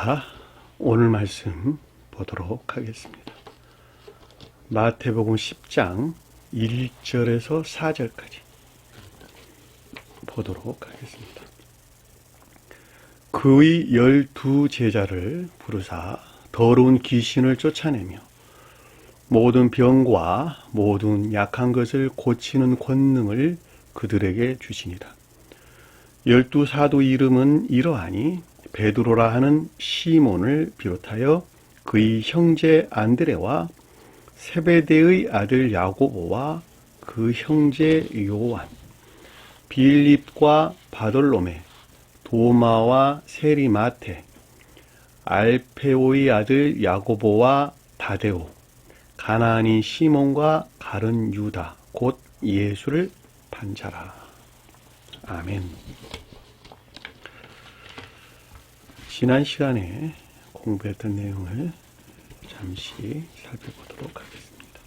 자, 오늘 말씀 보도록 하겠습니다. 마태복음 10장 1절에서 4절까지 보도록 하겠습니다. 그의 12제자를 부르사 더러운 귀신을 쫓아내며 모든 병과 모든 약한 것을 고치는 권능을 그들에게 주시니라. 12사도 이름은 이러하니 베드로라 하는 시몬을 비롯하여 그의 형제 안드레와 세베대의 아들 야고보와 그 형제 요한, 빌립과 바돌로메, 도마와 세리마테, 알페오의 아들 야고보와 다데오, 가나안인 시몬과 가룟 유다, 곧 예수를 판자라. 아멘. 지난 시간에 공부했던 내용을 잠시 살펴보도록 하겠습니다.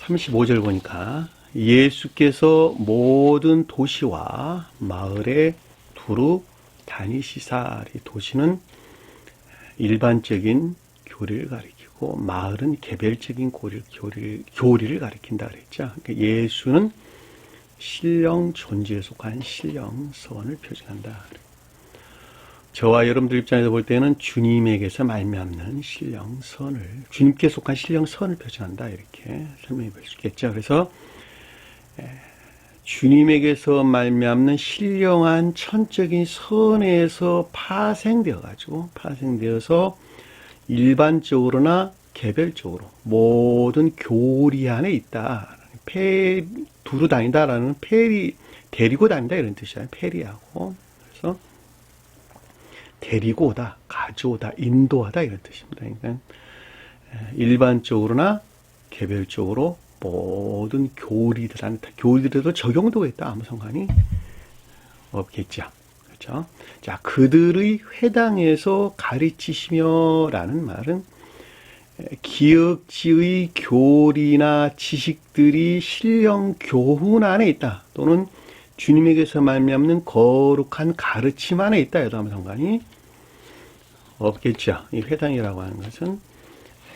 35절 보니까 예수께서 모든 도시와 마을에 두루 다니시사. 도시는 일반적인 교리를 가리키고 마을은 개별적인 교리를 가리킨다 그랬죠. 그러니까 예수는 신령 존재에 속한 신령선을 표징한다. 저와 여러분들 입장에서 볼 때는 주님에게서 말미암는 신령선을, 주님께 속한 신령선을 표징한다, 이렇게 설명해 볼 수 있겠죠. 그래서 주님에게서 말미암는 신령한 천적인 선에서 파생되어서 일반적으로나 개별적으로 모든 교리 안에 있다. 두루 다닌다라는 데리고 다닌다 이런 뜻이에요. 페리하고. 그래서 데리고 오다, 가져오다, 인도하다 이런 뜻입니다. 그러니까 일반적으로나 개별적으로 모든 교리들에도 적용되고 있다. 아무 상관이 없겠죠. 그렇죠? 자, 그들의 회당에서 가르치시며라는 말은 기역지의 교리나 지식들이 신령 교훈 안에 있다. 또는 주님에게서 말미암는 거룩한 가르침 안에 있다 해도 아무 상관이 없겠죠. 이 회당이라고 하는 것은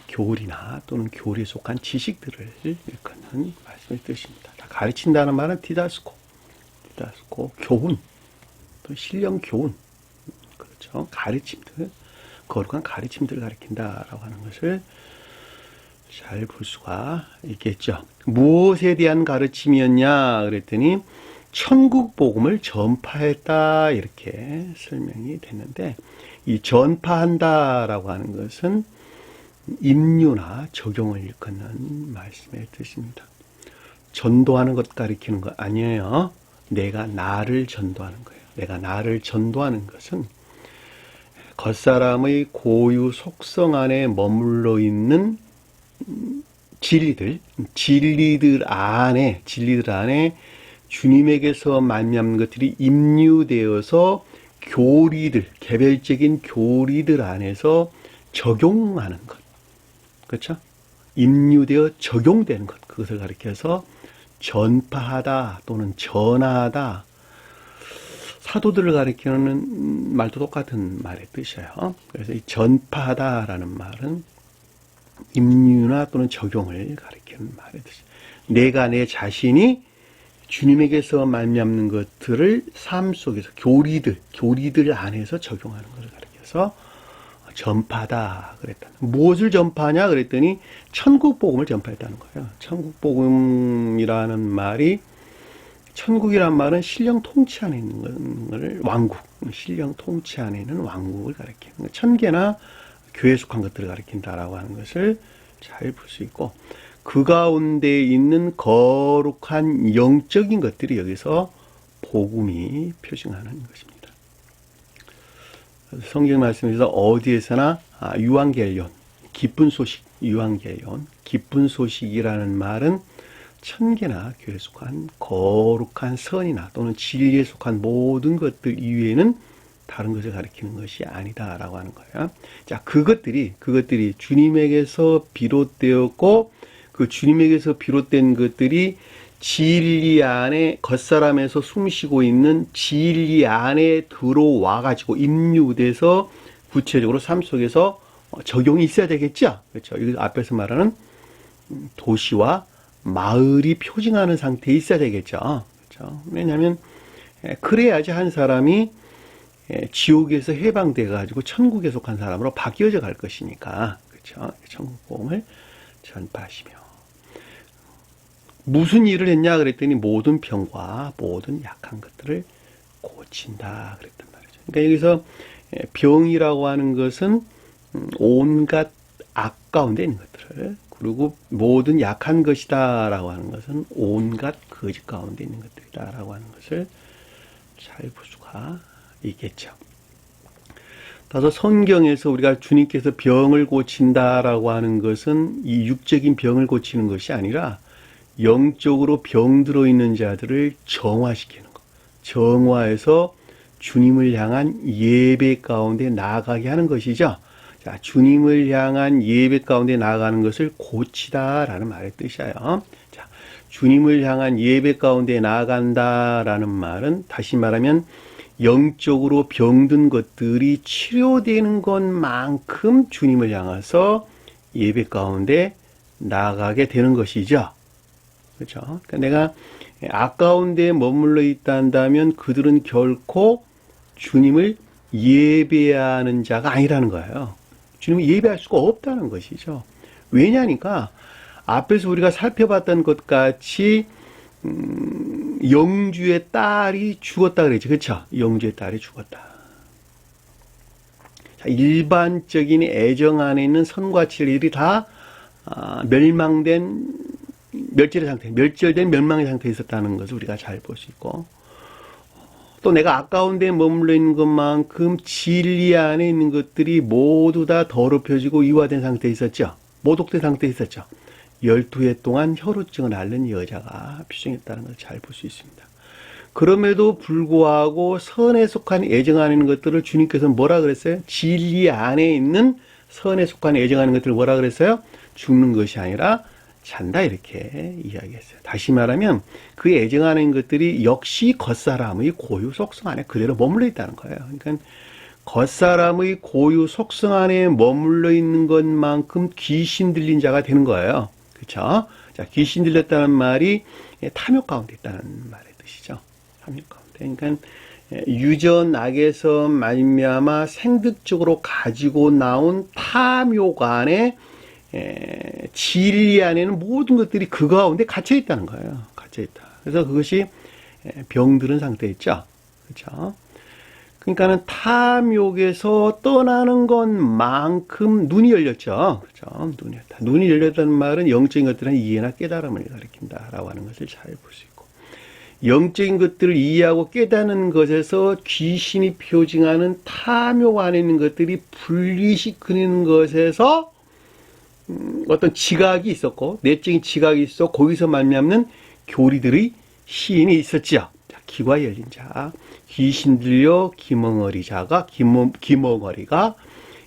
교리나 또는 교리에 속한 지식들을 일컫는 말씀의 뜻입니다. 가르친다는 말은 디다스코, 교훈, 또 신령 교훈, 그렇죠. 가르침들, 거룩한 가르침들을 가리킨다라고 하는 것을 잘 볼 수가 있겠죠. 무엇에 대한 가르침이었냐 그랬더니 천국 복음을 전파했다 이렇게 설명이 됐는데, 이 전파한다라고 하는 것은 임류나 적용을 일컫는 말씀의 뜻입니다. 전도하는 것 가리키는 거 아니에요. 내가 나를 전도하는 거예요. 내가 나를 전도하는 것은 겉사람의 고유 속성 안에 머물러 있는 진리들 안에 주님에게서 말미암는 것들이 임류되어서 개별적인 교리들 안에서 적용하는 것. 그렇죠? 임류되어 적용되는 것. 그것을 가리켜서 전파하다 또는 전하다. 사도들을 가리키는 말도 똑같은 말의 뜻이에요. 그래서 이 전파하다라는 말은 임류나 또는 적용을 가리키는 말의 뜻이에요. 내가 내 자신이 주님에게서 말미암는 것들을 삶 속에서 교리들 안에서 적용하는 것을 가리켜서 전파하다 그랬다. 무엇을 전파하냐 그랬더니 천국 복음을 전파했다는 거예요. 천국 복음이라는 말이, 천국이란 말은 신령 통치 안에 있는 것을 신령 통치 안에 있는 왕국을 가리키는 거예요. 천계나 교회에 속한 것들을 가리킨다라고 하는 것을 잘 볼 수 있고, 그 가운데 있는 거룩한 영적인 것들이 여기서 복음이 표징하는 것입니다. 성경 말씀에서 어디에서나 유앙겔리온, 기쁜 소식이라는 말은 천계나 교회에 속한 거룩한 선이나 또는 진리에 속한 모든 것들 이외에는 다른 것을 가리키는 것이 아니다라고 하는 거예요. 자, 그것들이 주님에게서 비롯되었고, 그 주님에게서 비롯된 것들이 진리 안에 겉사람에서 숨쉬고 있는 진리 안에 들어와 가지고 입류돼서 구체적으로 삶 속에서 적용이 있어야 되겠죠. 그렇죠. 이거 앞에서 말하는 도시와 마을이 표징하는 상태에 있어야 되겠죠. 그렇죠. 왜냐하면 그래야지 한 사람이 지옥에서 해방돼 가지고 천국에 속한 사람으로 바뀌어져 갈 것이니까. 그렇죠. 천국 복음을 전파하시며 무슨 일을 했냐 그랬더니 모든 병과 모든 약한 것들을 고친다 그랬단 말이죠. 그러니까 여기서 병이라고 하는 것은 온갖 악 가운데 있는 것들을, 그리고 모든 약한 것이다 라고 하는 것은 온갖 거짓 가운데 있는 것들이다 라고 하는 것을 잘 볼 수가 있겠죠. 따라서 성경에서 우리가 주님께서 병을 고친다라고 하는 것은 이 육적인 병을 고치는 것이 아니라 영적으로 병들어 있는 자들을 정화시키는 것, 정화해서 주님을 향한 예배 가운데 나아가게 하는 것이죠. 자, 주님을 향한 예배 가운데 나아가는 것을 고치다라는 말의 뜻이에요. 자, 주님을 향한 예배 가운데 나아간다라는 말은 다시 말하면 영적으로 병든 것들이 치료되는 것만큼 주님을 향해서 예배 가운데 나아가게 되는 것이죠. 그렇죠? 그러니까 내가 악 가운데 머물러 있다 한다면 그들은 결코 주님을 예배하는 자가 아니라는 거예요. 주님을 예배할 수가 없다는 것이죠. 왜냐니까 앞에서 우리가 살펴봤던 것 같이 영주의 딸이 죽었다 그랬죠. 그렇죠? 영주의 딸이 죽었다. 자, 일반적인 애정 안에 있는 선과 진리들이 다 멸망된 멸절의 상태, 멸절된 멸망의 상태에 있었다는 것을 우리가 잘 볼 수 있고, 또 내가 아까운 데 머물러 있는 것만큼 진리 안에 있는 것들이 모두 다 더럽혀지고 이화된 상태에 있었죠. 모독된 상태에 있었죠. 12해 동안 혈우증을 앓는 여자가 표정했다는 걸 잘 볼 수 있습니다. 그럼에도 불구하고 선에 속한 애정 안에 있는 것들을 주님께서 뭐라 그랬어요? 진리 안에 있는 선에 속한 애정 안에 있는 것들을 뭐라 그랬어요? 죽는 것이 아니라 잔다 이렇게 이야기했어요. 다시 말하면 그 애정 안에 있는 것들이 역시 겉사람의 고유 속성 안에 그대로 머물러 있다는 거예요. 그러니까 겉사람의 고유 속성 안에 머물러 있는 것만큼 귀신 들린 자가 되는 거예요. 그렇죠? 자, 귀신 들렸다는 말이 탐욕 가운데 있다는 말의 뜻이죠. 탐욕 가운데. 그러니까 유전 악에서 말미암아 생득적으로 가지고 나온 탐욕 안에 진리 안에는 모든 것들이 그 가운데 갇혀 있다는 거예요. 갇혀 있다. 그래서 그것이 병들은 상태에 있죠. 그렇죠? 그러니까는 탐욕에서 떠나는 것만큼 눈이 열렸죠. 그렇죠? 눈이 열렸다. 눈이 열렸다는 말은 영적인 것들은 이해나 깨달음을 가리킨다라고 하는 것을 잘 볼 수 있고, 영적인 것들을 이해하고 깨닫는 것에서 귀신이 표징하는 탐욕 안에 있는 것들이 분리시키는 것에서 어떤 지각이 있었고, 내적인 지각이 있어 거기서 말미암는 교리들의 시인이 있었지요. 자, 귀가 열린 자, 귀신 들려 기멍어리자가 기멍어리가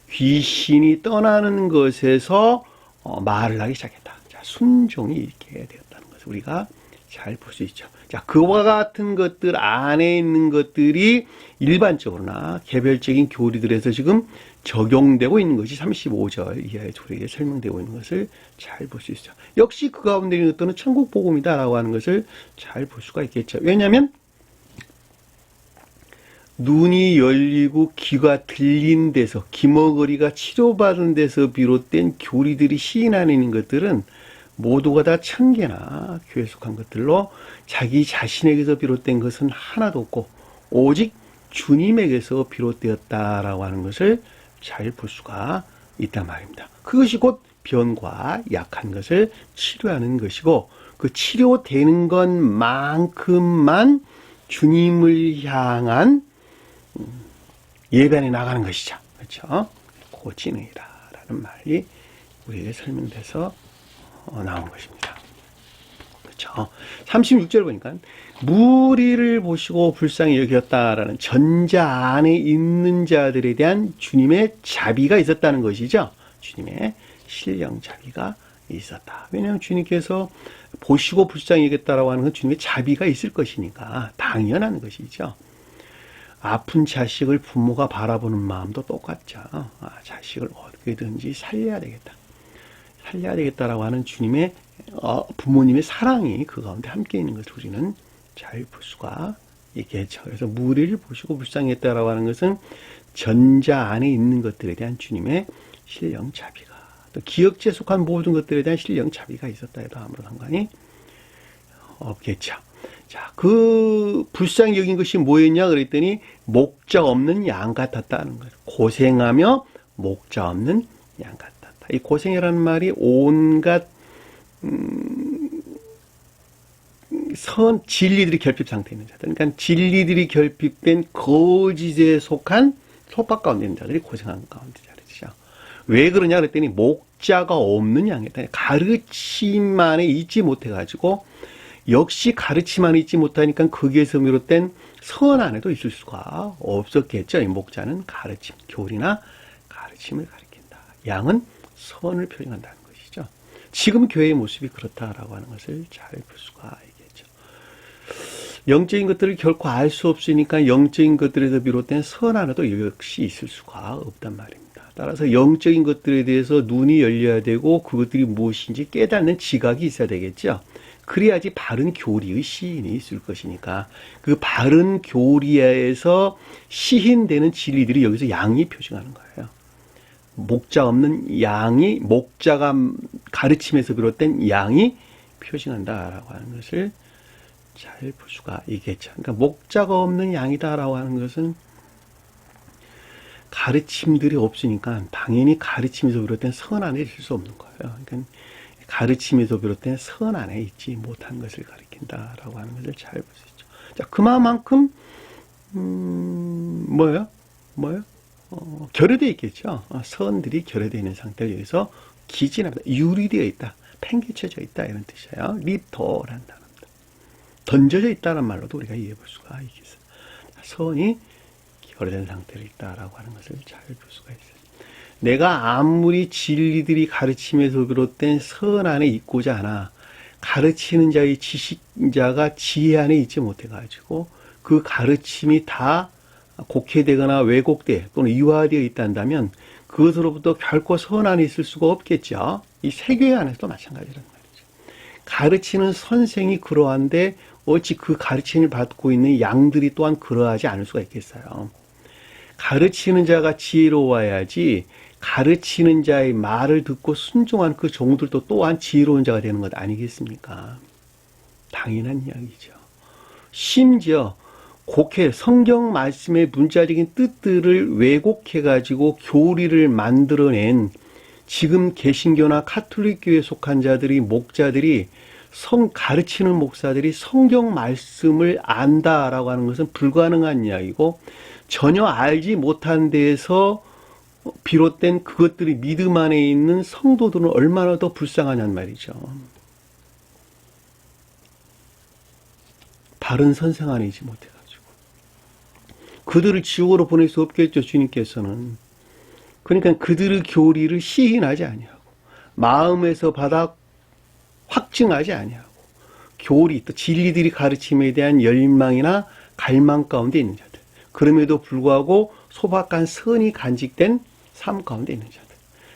귀신이 떠나는 것에서 말을 하기 시작했다. 자, 순종이 있게 되었다는 것을 우리가 잘 볼 수 있죠. 자, 그와 같은 것들 안에 있는 것들이 일반적으로나 개별적인 교리들에서 지금 적용되고 있는 것이 35절 이하의 우리에게 설명되고 있는 것을 잘 볼 수 있죠. 역시 그 가운데 있는 것들은 천국 복음이다라고 하는 것을 잘 볼 수가 있겠죠. 왜냐하면 눈이 열리고 귀가 들린 데서, 기머거리가 치료받은 데서 비롯된 교리들이 시인 안에 있는 것들은 모두가 다 천계나 교회에 속한 것들로 자기 자신에게서 비롯된 것은 하나도 없고 오직 주님에게서 비롯되었다라고 하는 것을 잘 볼 수가 있단 말입니다. 그것이 곧 병과 약한 것을 치료하는 것이고, 그 치료되는 것만큼만 주님을 향한 예배 안에 나가는 것이죠. 그렇죠? 고치느니라라는 말이 우리에게 설명돼서 나온 것입니다. 그렇죠? 36절 보니까 무리를 보시고 불쌍히 여겼다라는 전자 안에 있는 자들에 대한 주님의 자비가 있었다는 것이죠. 주님의 신령 자비가 있었다. 왜냐하면 주님께서 보시고 불쌍히 여겼다라고 하는 건 주님의 자비가 있을 것이니까 당연한 것이죠. 아픈 자식을 부모가 바라보는 마음도 똑같죠. 자식을 어떻게든지 살려야 되겠다. 살려야 되겠다라고 하는 주님의 부모님의 사랑이 그 가운데 함께 있는 것을 우리는 잘 볼 수가 있겠죠. 그래서 무리를 보시고 불쌍히 했다라고 하는 것은 전자 안에 있는 것들에 대한 주님의 신령 자비가, 또 기억지에 속한 모든 것들에 대한 신령 자비가 있었다 해도 아무런 상관이 없겠죠. 자, 그 불쌍히 여긴 것이 뭐였냐 그랬더니 목자 없는 양 같았다는 거예요. 고생하며 목자 없는 양 같았다. 이 고생이라는 말이 온갖 진리들이 결핍 상태에 있는 자들, 그러니까 진리들이 결핍된 거짓에 속한 속박 가운데 있는 자들이 고생한 가운데 자리죠. 왜 그러냐 그랬더니 목자가 없는 양이다. 가르침만에 있지 못해가지고, 역시 가르침만에 있지 못하니까 거기에서 비롯된 선 안에도 있을 수가 없었겠죠. 이 목자는 가르침, 교리나 가르침을 가리킨다. 양은 선을 표현한다는 것이죠. 지금 교회의 모습이 그렇다라고 하는 것을 잘 볼 수가 있겠죠. 영적인 것들을 결코 알 수 없으니까 영적인 것들에서 비롯된 선 안에도 역시 있을 수가 없단 말입니다. 따라서 영적인 것들에 대해서 눈이 열려야 되고 그것들이 무엇인지 깨닫는 지각이 있어야 되겠죠. 그래야지 바른 교리의 시인이 있을 것이니까 그 바른 교리에서 시인되는 진리들이 여기서 양이 표징하는 거예요. 목자 없는 양이, 목자가 가르침에서 비롯된 양이 표징한다라고 하는 것을 잘 볼 수가 있겠죠. 그러니까 목자가 없는 양이다라고 하는 것은 가르침들이 없으니까 당연히 가르침에서 비롯된 선 안에 있을 수 없는 거예요. 그러니까 가르침에서 비롯된 선 안에 있지 못한 것을 가리킨다라고 하는 것을 잘 볼 수 있죠. 자, 그만큼 뭐예요? 결여되어 있겠죠. 선들이 결여되어 있는 상태를 여기서 기진합니다. 유리되어 있다, 팽개쳐져 있다 이런 뜻이에요. 리터라는 단어입니다. 던져져 있다는 말로도 우리가 이해해 볼 수가 있겠어요. 선이 결여된 상태로 있다라고 하는 것을 잘 볼 수가 있어요. 내가 아무리 진리들이 가르침에서 비롯된 선 안에 있고자 하나 가르치는 자의 지식자가 지혜 안에 있지 못해가지고 그 가르침이 다 곡해되거나 왜곡돼 또는 이화되어 있다면 그것으로부터 결코 선 안에 있을 수가 없겠죠. 이 세교회 안에서도 마찬가지라는 말이죠. 가르치는 선생이 그러한데 어찌 그 가르침을 받고 있는 양들이 또한 그러하지 않을 수가 있겠어요. 가르치는 자가 지혜로워야지 가르치는 자의 말을 듣고 순종한 그 종들도 또한 지혜로운 자가 되는 것 아니겠습니까? 당연한 이야기죠. 심지어 곡해 성경 말씀의 문자적인 뜻들을 왜곡해가지고 교리를 만들어낸 지금 개신교나 카톨릭교에 속한 자들이, 목자들이, 가르치는 목사들이 성경 말씀을 안다라고 하는 것은 불가능한 이야기고, 전혀 알지 못한 데에서 비롯된 그것들이 믿음 안에 있는 성도들은 얼마나 더 불쌍하냔 말이죠. 바른 선생 안에 있지 못해가지고 그들을 지옥으로 보낼 수 없겠죠. 주님께서는. 그러니까 그들의 교리를 시인하지 아니하고 마음에서 받아 확증하지 아니하고 교리, 또 진리들이 가르침에 대한 열망이나 갈망 가운데 있는 자들, 그럼에도 불구하고 소박한 선이 간직된 삶 가운데 있는 자들,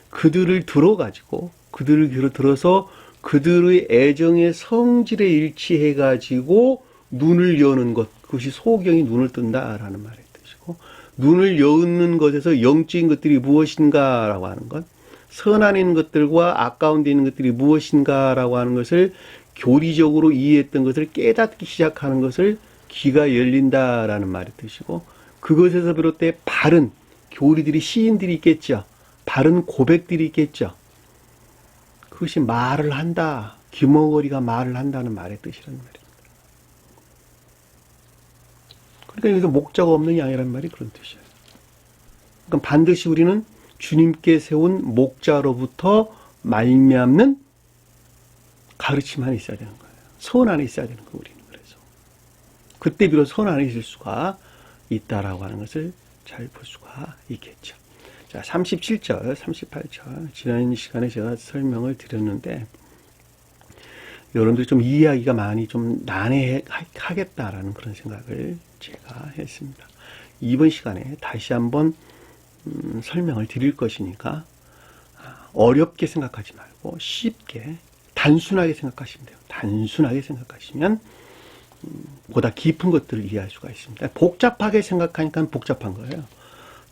그들을 들어가지고 그들을 들어서 그들의 애정의 성질에 일치해가지고 눈을 여는 것, 그것이 소경이 눈을 뜬다라는 말의 뜻이고, 눈을 여는 것에서 영적인 것들이 무엇인가라고 하는 것, 선 안에 있는 것들과 악 가운데 있는 것들이 무엇인가라고 하는 것을 교리적으로 이해했던 것을 깨닫기 시작하는 것을 귀가 열린다라는 말의 뜻이고, 그것에서 비롯돼 바른 교리들이, 시인들이 있겠죠. 바른 고백들이 있겠죠. 그것이 말을 한다, 귀머거리가 말을 한다는 말의 뜻이란 말입니다. 그러니까 여기서 목자가 없는 양이라는 말이 그런 뜻이에요. 그러니까 반드시 우리는 주님께 세운 목자로부터 말미암는 가르침 안에 있어야 되는 거예요. 선 안에 있어야 되는 거예요, 우리는. 그래서 그때 비로소 선 안에 있을 수가 있다라고 하는 것을 잘 볼 수가 있겠죠. 자, 37절, 38절. 지난 시간에 제가 설명을 드렸는데, 여러분들이 좀 이해하기가 많이 좀 난해하겠다라는 그런 생각을 제가 했습니다. 이번 시간에 다시 한번 설명을 드릴 것이니까 어렵게 생각하지 말고 쉽게 단순하게 생각하시면 돼요. 단순하게 생각하시면 보다 깊은 것들을 이해할 수가 있습니다. 복잡하게 생각하니까 복잡한 거예요.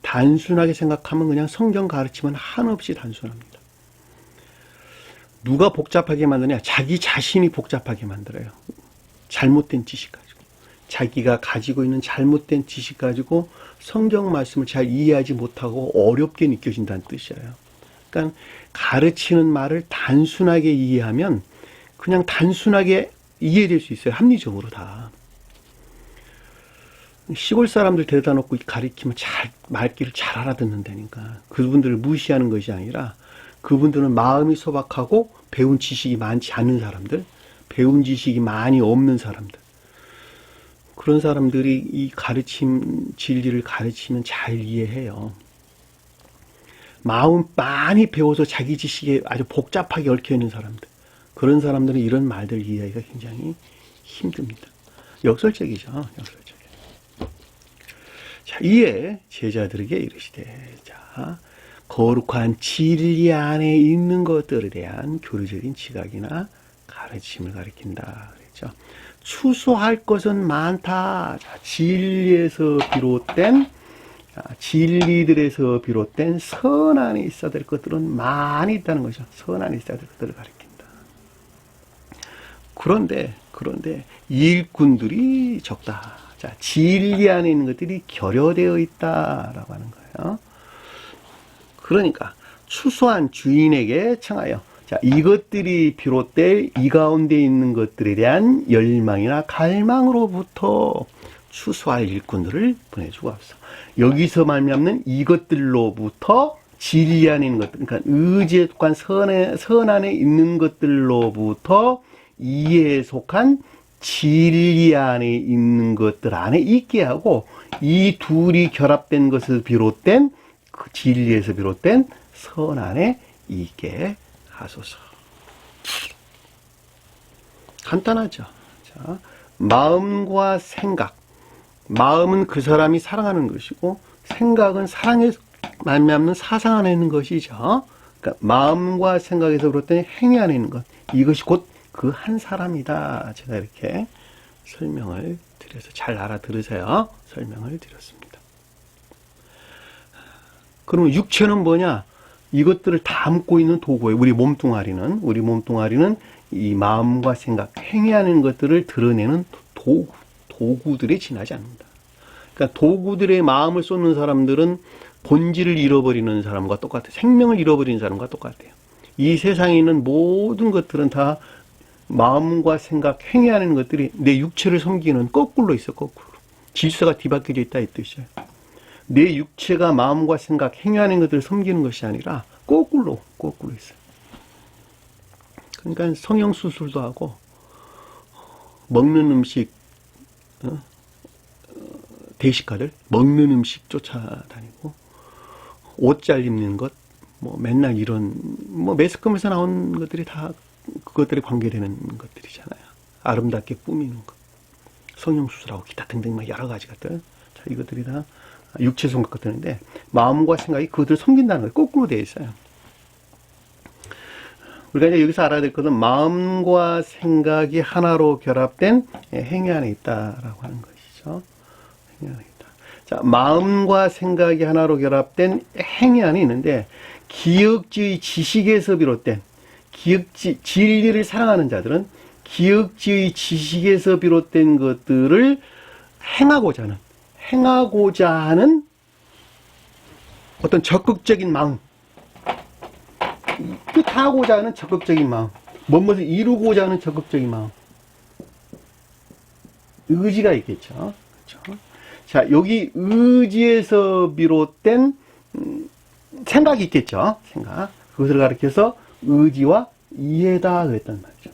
단순하게 생각하면 그냥 성경 가르치면 한없이 단순합니다. 누가 복잡하게 만드냐? 자기 자신이 복잡하게 만들어요. 잘못된 지식 가지고. 자기가 가지고 있는 잘못된 지식 가지고 성경 말씀을 잘 이해하지 못하고 어렵게 느껴진다는 뜻이에요. 그러니까 가르치는 말을 단순하게 이해하면 그냥 단순하게 이해될 수 있어요. 합리적으로 다. 시골 사람들 데려다 놓고 가르치면 말귀를 잘 알아듣는다니까. 그분들을 무시하는 것이 아니라 그분들은 마음이 소박하고 배운 지식이 많지 않은 사람들, 배운 지식이 많이 없는 사람들. 그런 사람들이 이 진리를 가르치면 잘 이해해요. 마음 많이 배워서 자기 지식에 아주 복잡하게 얽혀있는 사람들. 그런 사람들은 이런 말들 이해하기가 굉장히 힘듭니다. 역설적이죠. 역설적이에요. 자, 이에 제자들에게 이르시되, 자, 거룩한 진리 안에 있는 것들에 대한 교리적인 지각이나 가르침을 가리킨다. 그랬죠. 추수할 것은 많다. 자, 진리들에서 비롯된 선 안에 있어야 될 것들은 많이 있다는 거죠. 선 안에 있어야 될 것들을 가리킨다. 그런데 일꾼들이 적다. 자, 진리 안에 있는 것들이 결여되어 있다라고 하는 거예요. 그러니까 추수한 주인에게 청하여, 자, 이것들이 비롯될 이 가운데 있는 것들에 대한 열망이나 갈망으로부터 추수할 일꾼들을 보내주고 없어. 여기서 말미암는 이것들로부터 진리 안에 있는 것들, 그러니까 의지에 속한 선 안에 있는 것들로부터 이해에 속한 진리 안에 있는 것들 안에 있게 하고, 이 둘이 결합된 것을 비롯된 그 진리에서 비롯된 선 안에 있게 하소서. 간단하죠. 자, 마음과 생각. 마음은 그 사람이 사랑하는 것이고, 생각은 사랑에 말미암는 사상 안에 있는 것이죠. 그러니까 마음과 생각에서 비롯된 행위 안에 있는 것. 이것이 곧 그 한 사람이다. 제가 이렇게 설명을 드려서 잘 알아들으세요. 설명을 드렸습니다. 그러면 육체는 뭐냐? 이것들을 담고 있는 도구예요. 우리 몸뚱아리는 이 마음과 생각, 행위하는 것들을 드러내는 도구들에 지나지 않는다. 그러니까 도구들의 마음을 쏟는 사람들은 본질을 잃어버리는 사람과 똑같아요. 생명을 잃어버리는 사람과 똑같아요. 이 세상에 있는 모든 것들은 다 마음과 생각, 행위하는 것들이 내 육체를 섬기는 거꾸로 있어, 거꾸로. 질서가 뒤바뀌어져 있다, 이 뜻이에요. 내 육체가 마음과 생각, 행위하는 것들을 섬기는 것이 아니라 거꾸로 있어요. 그러니까 성형수술도 하고, 먹는 음식, 대식가들, 먹는 음식 쫓아다니고, 옷 잘 입는 것, 맨날 이런, 매스컴에서 나온 것들이 다 그것들에 관계되는 것들이잖아요. 아름답게 꾸미는 것. 성형수술하고 기타 등등 여러 가지 것들. 자, 이것들이 다 육체 성격 같은데, 마음과 생각이 그것들을 섬긴다는 거예요. 거꾸로 되어 있어요. 우리가 이제 여기서 알아야 될 것은 마음과 생각이 하나로 결합된 행위 안에 있다라고 하는 것이죠. 행위 안에 있다. 자, 마음과 생각이 하나로 결합된 행위 안에 있는데, 기억지의 지식에서 비롯된, 진리를 사랑하는 자들은 기억지의 지식에서 비롯된 것들을 행하고자 하는 어떤 적극적인 마음, 뜻하고자 하는 적극적인 마음, 무엇을 이루고자 하는 적극적인 마음, 의지가 있겠죠. 그렇죠? 자, 여기 의지에서 비롯된 생각이 있겠죠. 생각. 그것을 가리켜서 의지와 이해다 그랬단 말이죠.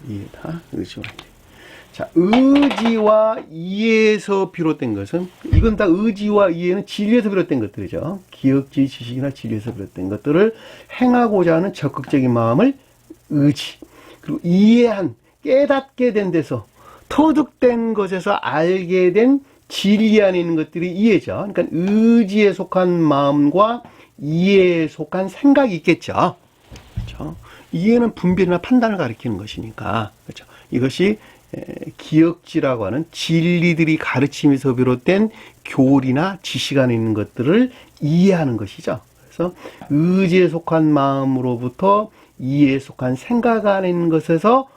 이해다, 의지와 이해. 자, 의지와 이해에서 비롯된 것은, 이건 다 의지와 이해는 진리에서 비롯된 것들이죠. 기억지, 지식이나 진리에서 비롯된 것들을 행하고자 하는 적극적인 마음을 의지. 그리고 이해한, 깨닫게 된 데서, 터득된 것에서 알게 된 진리 안에 있는 것들이 이해죠. 그러니까 의지에 속한 마음과 이해에 속한 생각이 있겠죠. 그렇죠? 이해는 분별이나 판단을 가리키는 것이니까. 그렇죠? 이것이 기억지라고 하는 진리들이 가르침에서 비롯된 교리나 지식 안에 있는 것들을 이해하는 것이죠. 그래서 의지에 속한 마음으로부터 이해에 속한 생각 안에 있는 것에서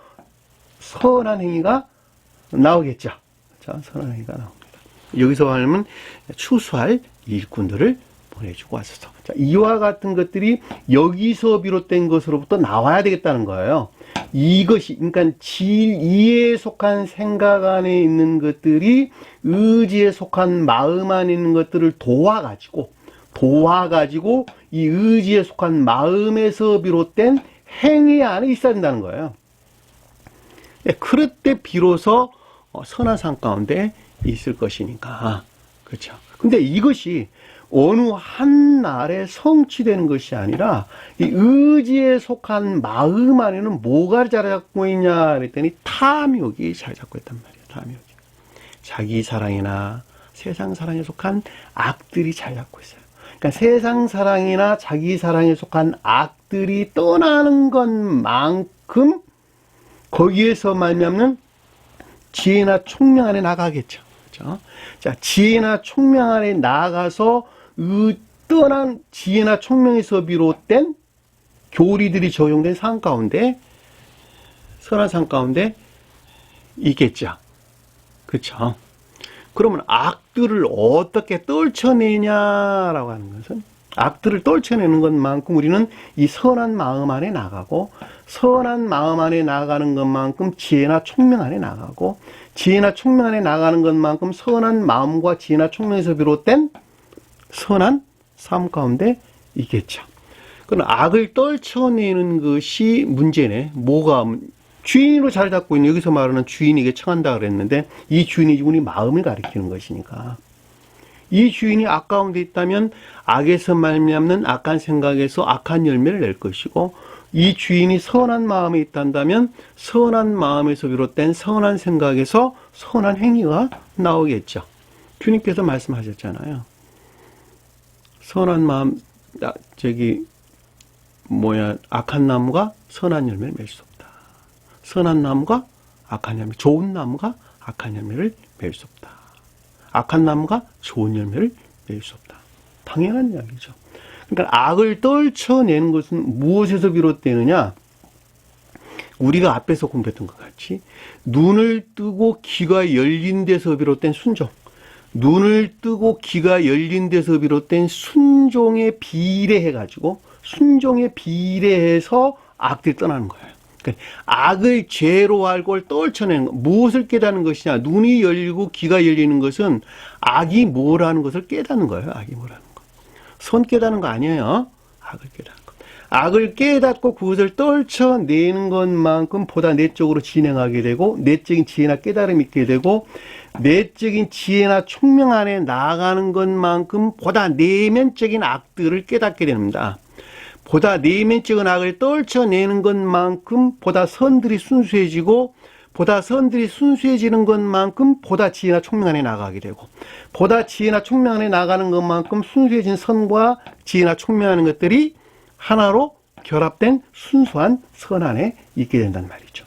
선한 행위가 나오겠죠. 자, 선한 행위가 나옵니다. 여기서 하면 추수할 일꾼들을 보내주고 왔었어. 자, 이와 같은 것들이 여기서 비롯된 것으로부터 나와야 되겠다는 거예요. 이것이, 그러니까 이해에 속한 생각 안에 있는 것들이 의지에 속한 마음 안에 있는 것들을 도와가지고 이 의지에 속한 마음에서 비롯된 행위 안에 있어야 된다는 거예요. 그럴 때 비로소 선한 삶 가운데 있을 것이니까. 그렇죠. 근데 이것이 어느 한 날에 성취되는 것이 아니라 이 의지에 속한 마음 안에는 뭐가 자리 잡고 있냐 그랬더니 탐욕이 자리 잡고 있단 말이에요. 탐욕이. 자기 사랑이나 세상 사랑에 속한 악들이 자리 잡고 있어요. 그러니까 세상 사랑이나 자기 사랑에 속한 악들이 떠나는 것만큼 거기에서 말미암는 지혜나 총명 안에 나가겠죠. 그렇죠? 자, 지혜나 총명 안에 나가서 떠난 지혜나 총명에서 비롯된 교리들이 적용된 삶 가운데, 선한 삶 가운데 있겠죠. 그렇죠? 그러면 악들을 어떻게 떨쳐내냐라고 하는 것은, 악들을 떨쳐내는 것만큼 우리는 이 선한 마음 안에 나가고, 선한 마음 안에 나가는 것만큼 지혜나 총명 안에 나가고, 지혜나 총명 안에 나가는 것만큼 선한 마음과 지혜나 총명에서 비롯된 선한 삶 가운데 있겠죠. 그럼 악을 떨쳐내는 것이 문제네. 뭐가 주인으로 자리 잡고 있는, 여기서 말하는 주인에게 청한다 그랬는데 이 주인이 우리 마음을 가리키는 것이니까, 이 주인이 악 가운데 있다면 악에서 말미암는 악한 생각에서 악한 열매를 낼 것이고, 이 주인이 선한 마음에 있단다면 선한 마음에서 비롯된 선한 생각에서 선한 행위가 나오겠죠. 주님께서 말씀하셨잖아요. 선한 마음, 악한 나무가 선한 열매를 맺을 수 없다. 선한 나무가 악한 열매, 좋은 나무가 악한 열매를 맺을 수 없다. 악한 나무가 좋은 열매를 맺을 수 없다. 당연한 이야기죠. 그러니까 악을 떨쳐내는 것은 무엇에서 비롯되느냐? 우리가 앞에서 공부했던 것 같이 눈을 뜨고 귀가 열린 데서 비롯된 순종, 눈을 뜨고 귀가 열린 데서 비롯된 순종에 비례해가지고, 순종에 비례해서 악들이 떠나는 거예요. 그러니까 악을 죄로 알고 떨쳐내는 것, 무엇을 깨닫는 것이냐? 눈이 열리고 귀가 열리는 것은 악이 뭐라는 것을 깨닫는 거예요. 악이 뭐라는 것. 선 깨닫는 거 아니에요. 악을 깨닫는 것. 악을 깨닫고 그것을 떨쳐내는 것만큼 보다 내적으로 진행하게 되고, 내적인 지혜나 깨달음이 있게 되고, 내적인 지혜나 총명 안에 나아가는 것만큼 보다 내면적인 악들을 깨닫게 됩니다. 보다 내면적인 악을 떨쳐내는 것만큼 보다 선들이 순수해지고, 보다 선들이 순수해지는 것만큼 보다 지혜나 총명 안에 나가게 되고, 보다 지혜나 총명 안에 나가는 것만큼 순수해진 선과 지혜나 총명하는 것들이 하나로 결합된 순수한 선 안에 있게 된단 말이죠.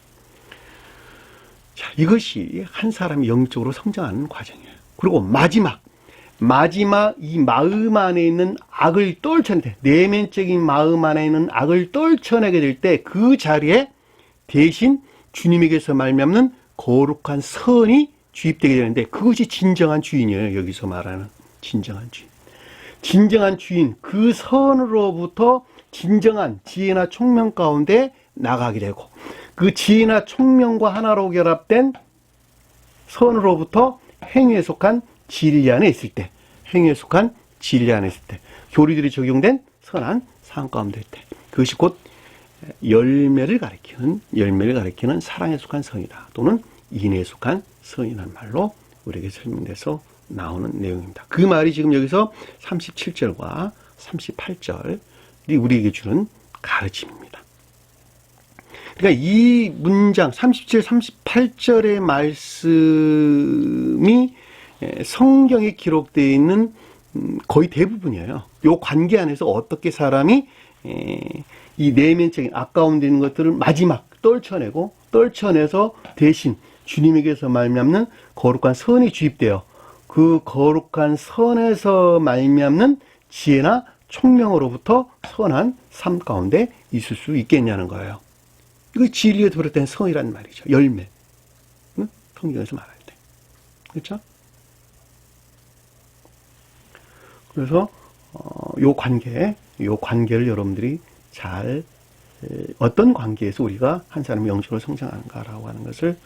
자, 이것이 한 사람이 영적으로 성장하는 과정이에요. 그리고 마지막 이 마음 안에 있는 악을 떨쳐내, 내면적인 마음 안에 있는 악을 떨쳐내게 될 때 그 자리에 대신 주님에게서 말미암는 거룩한 선이 주입되게 되는데, 그것이 진정한 주인이에요. 여기서 말하는 진정한 주인. 진정한 주인, 그 선으로부터 진정한 지혜나 총명 가운데 나가게 되고, 그 지혜나 총명과 하나로 결합된 선으로부터 행위에 속한 진리 안에 있을 때, 행위에 속한 진리 안에 있을 때, 교리들이 적용된 선한 삶 가운데 있을 때, 그것이 곧 열매를 가리키는 사랑에 속한 선이다. 또는 인에 속한 선이라는 말로 우리에게 설명돼서 나오는 내용입니다. 그 말이 지금 여기서 37절과 38절이 우리에게 주는 가르침입니다. 그러니까 이 문장 37, 38절의 말씀이 성경에 기록되어 있는 거의 대부분이에요. 이 관계 안에서 어떻게 사람이 이 내면적인 아까운 되는 것들을 마지막 떨쳐내서 대신 주님에게서 말미암는 거룩한 선이 주입되어 그 거룩한 선에서 말미암는 지혜나 총명으로부터 선한 삶 가운데 있을 수 있겠냐는 거예요. 이거 진리에 비롯된 성이란 말이죠. 열매. 응? 성경에서 말할 때. 그렇죠? 그래서 요 관계를 여러분들이 잘 어떤 관계에서 우리가 한 사람의 영적으로 성장하는가라고 하는 것을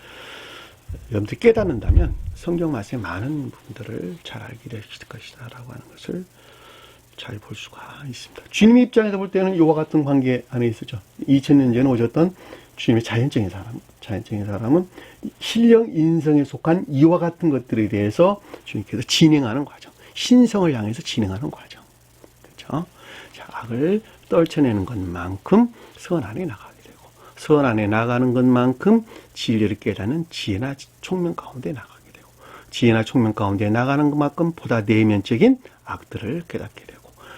여러분들이 깨닫는다면 성경 말씀의 많은 부분들을 잘 알게 되실 것이다라고 하는 것을 잘 볼 수가 있습니다. 주님 입장에서 볼 때는 이와 같은 관계 안에 있었죠. 2000년 전에 오셨던 주님의 자연적인 사람은 신령 인성에 속한 이와 같은 것들에 대해서 주님께서 진행하는 과정, 신성을 향해서 진행하는 과정. 그렇죠? 자, 악을 떨쳐내는 것만큼 선 안에 나가게 되고, 선 안에 나가는 것만큼 진리를 깨닫는 지혜나 총명 가운데 나가게 되고, 지혜나 총명 가운데 나가는 것만큼 보다 내면적인 악들을 깨닫게 되고,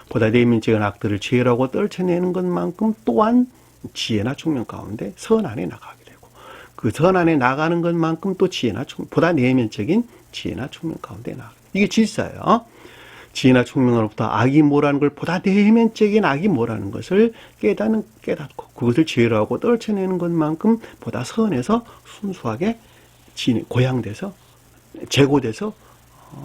보다 내면적인 악들을 죄라고 떨쳐내는 것만큼 또한 지혜나 총명 가운데 선 안에 나가게 되고, 그 선 안에 나가는 것만큼 또 지혜나 총명, 보다 내면적인 지혜나 총명 가운데 나가게 돼요. 이게 질서예요. 지혜나 총명으로부터 악이 뭐라는 걸, 보다 내면적인 악이 뭐라는 것을 깨닫고 그것을 죄라고 떨쳐내는 것만큼 보다 선에서 순수하게 고양돼서 제고돼서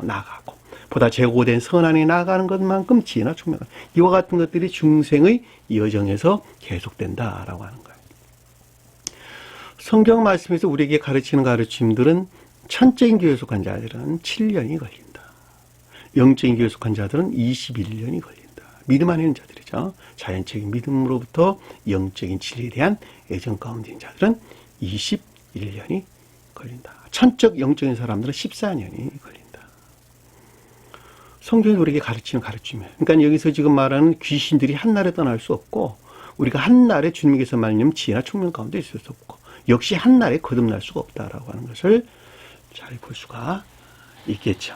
나가고, 보다 제고된 선 안에 나가는 것만큼 지혜나 총명, 이와 같은 것들이 중생의 여정에서 계속된다라고 하는 거예요. 성경 말씀에서 우리에게 가르치는 가르침들은 천적인 교회에 속한 자들은 7년이 걸린다. 영적인 교회에 속한 자들은 21년이 걸린다. 믿음 안에 있는 자들이죠. 자연적인 믿음으로부터 영적인 진리에 대한 애정 가운데 있는 자들은 21년이 걸린다. 천적 영적인 사람들은 14년이 걸린다. 성경이 우리에게 가르치는 가르침이에요. 그러니까 여기서 지금 말하는 귀신들이 한날에 떠날 수 없고, 우리가 한날에 주님께서 말하는 지혜나 총명 가운데 있을 수 없고, 역시 한날에 거듭날 수가 없다라고 하는 것을 잘 볼 수가 있겠죠.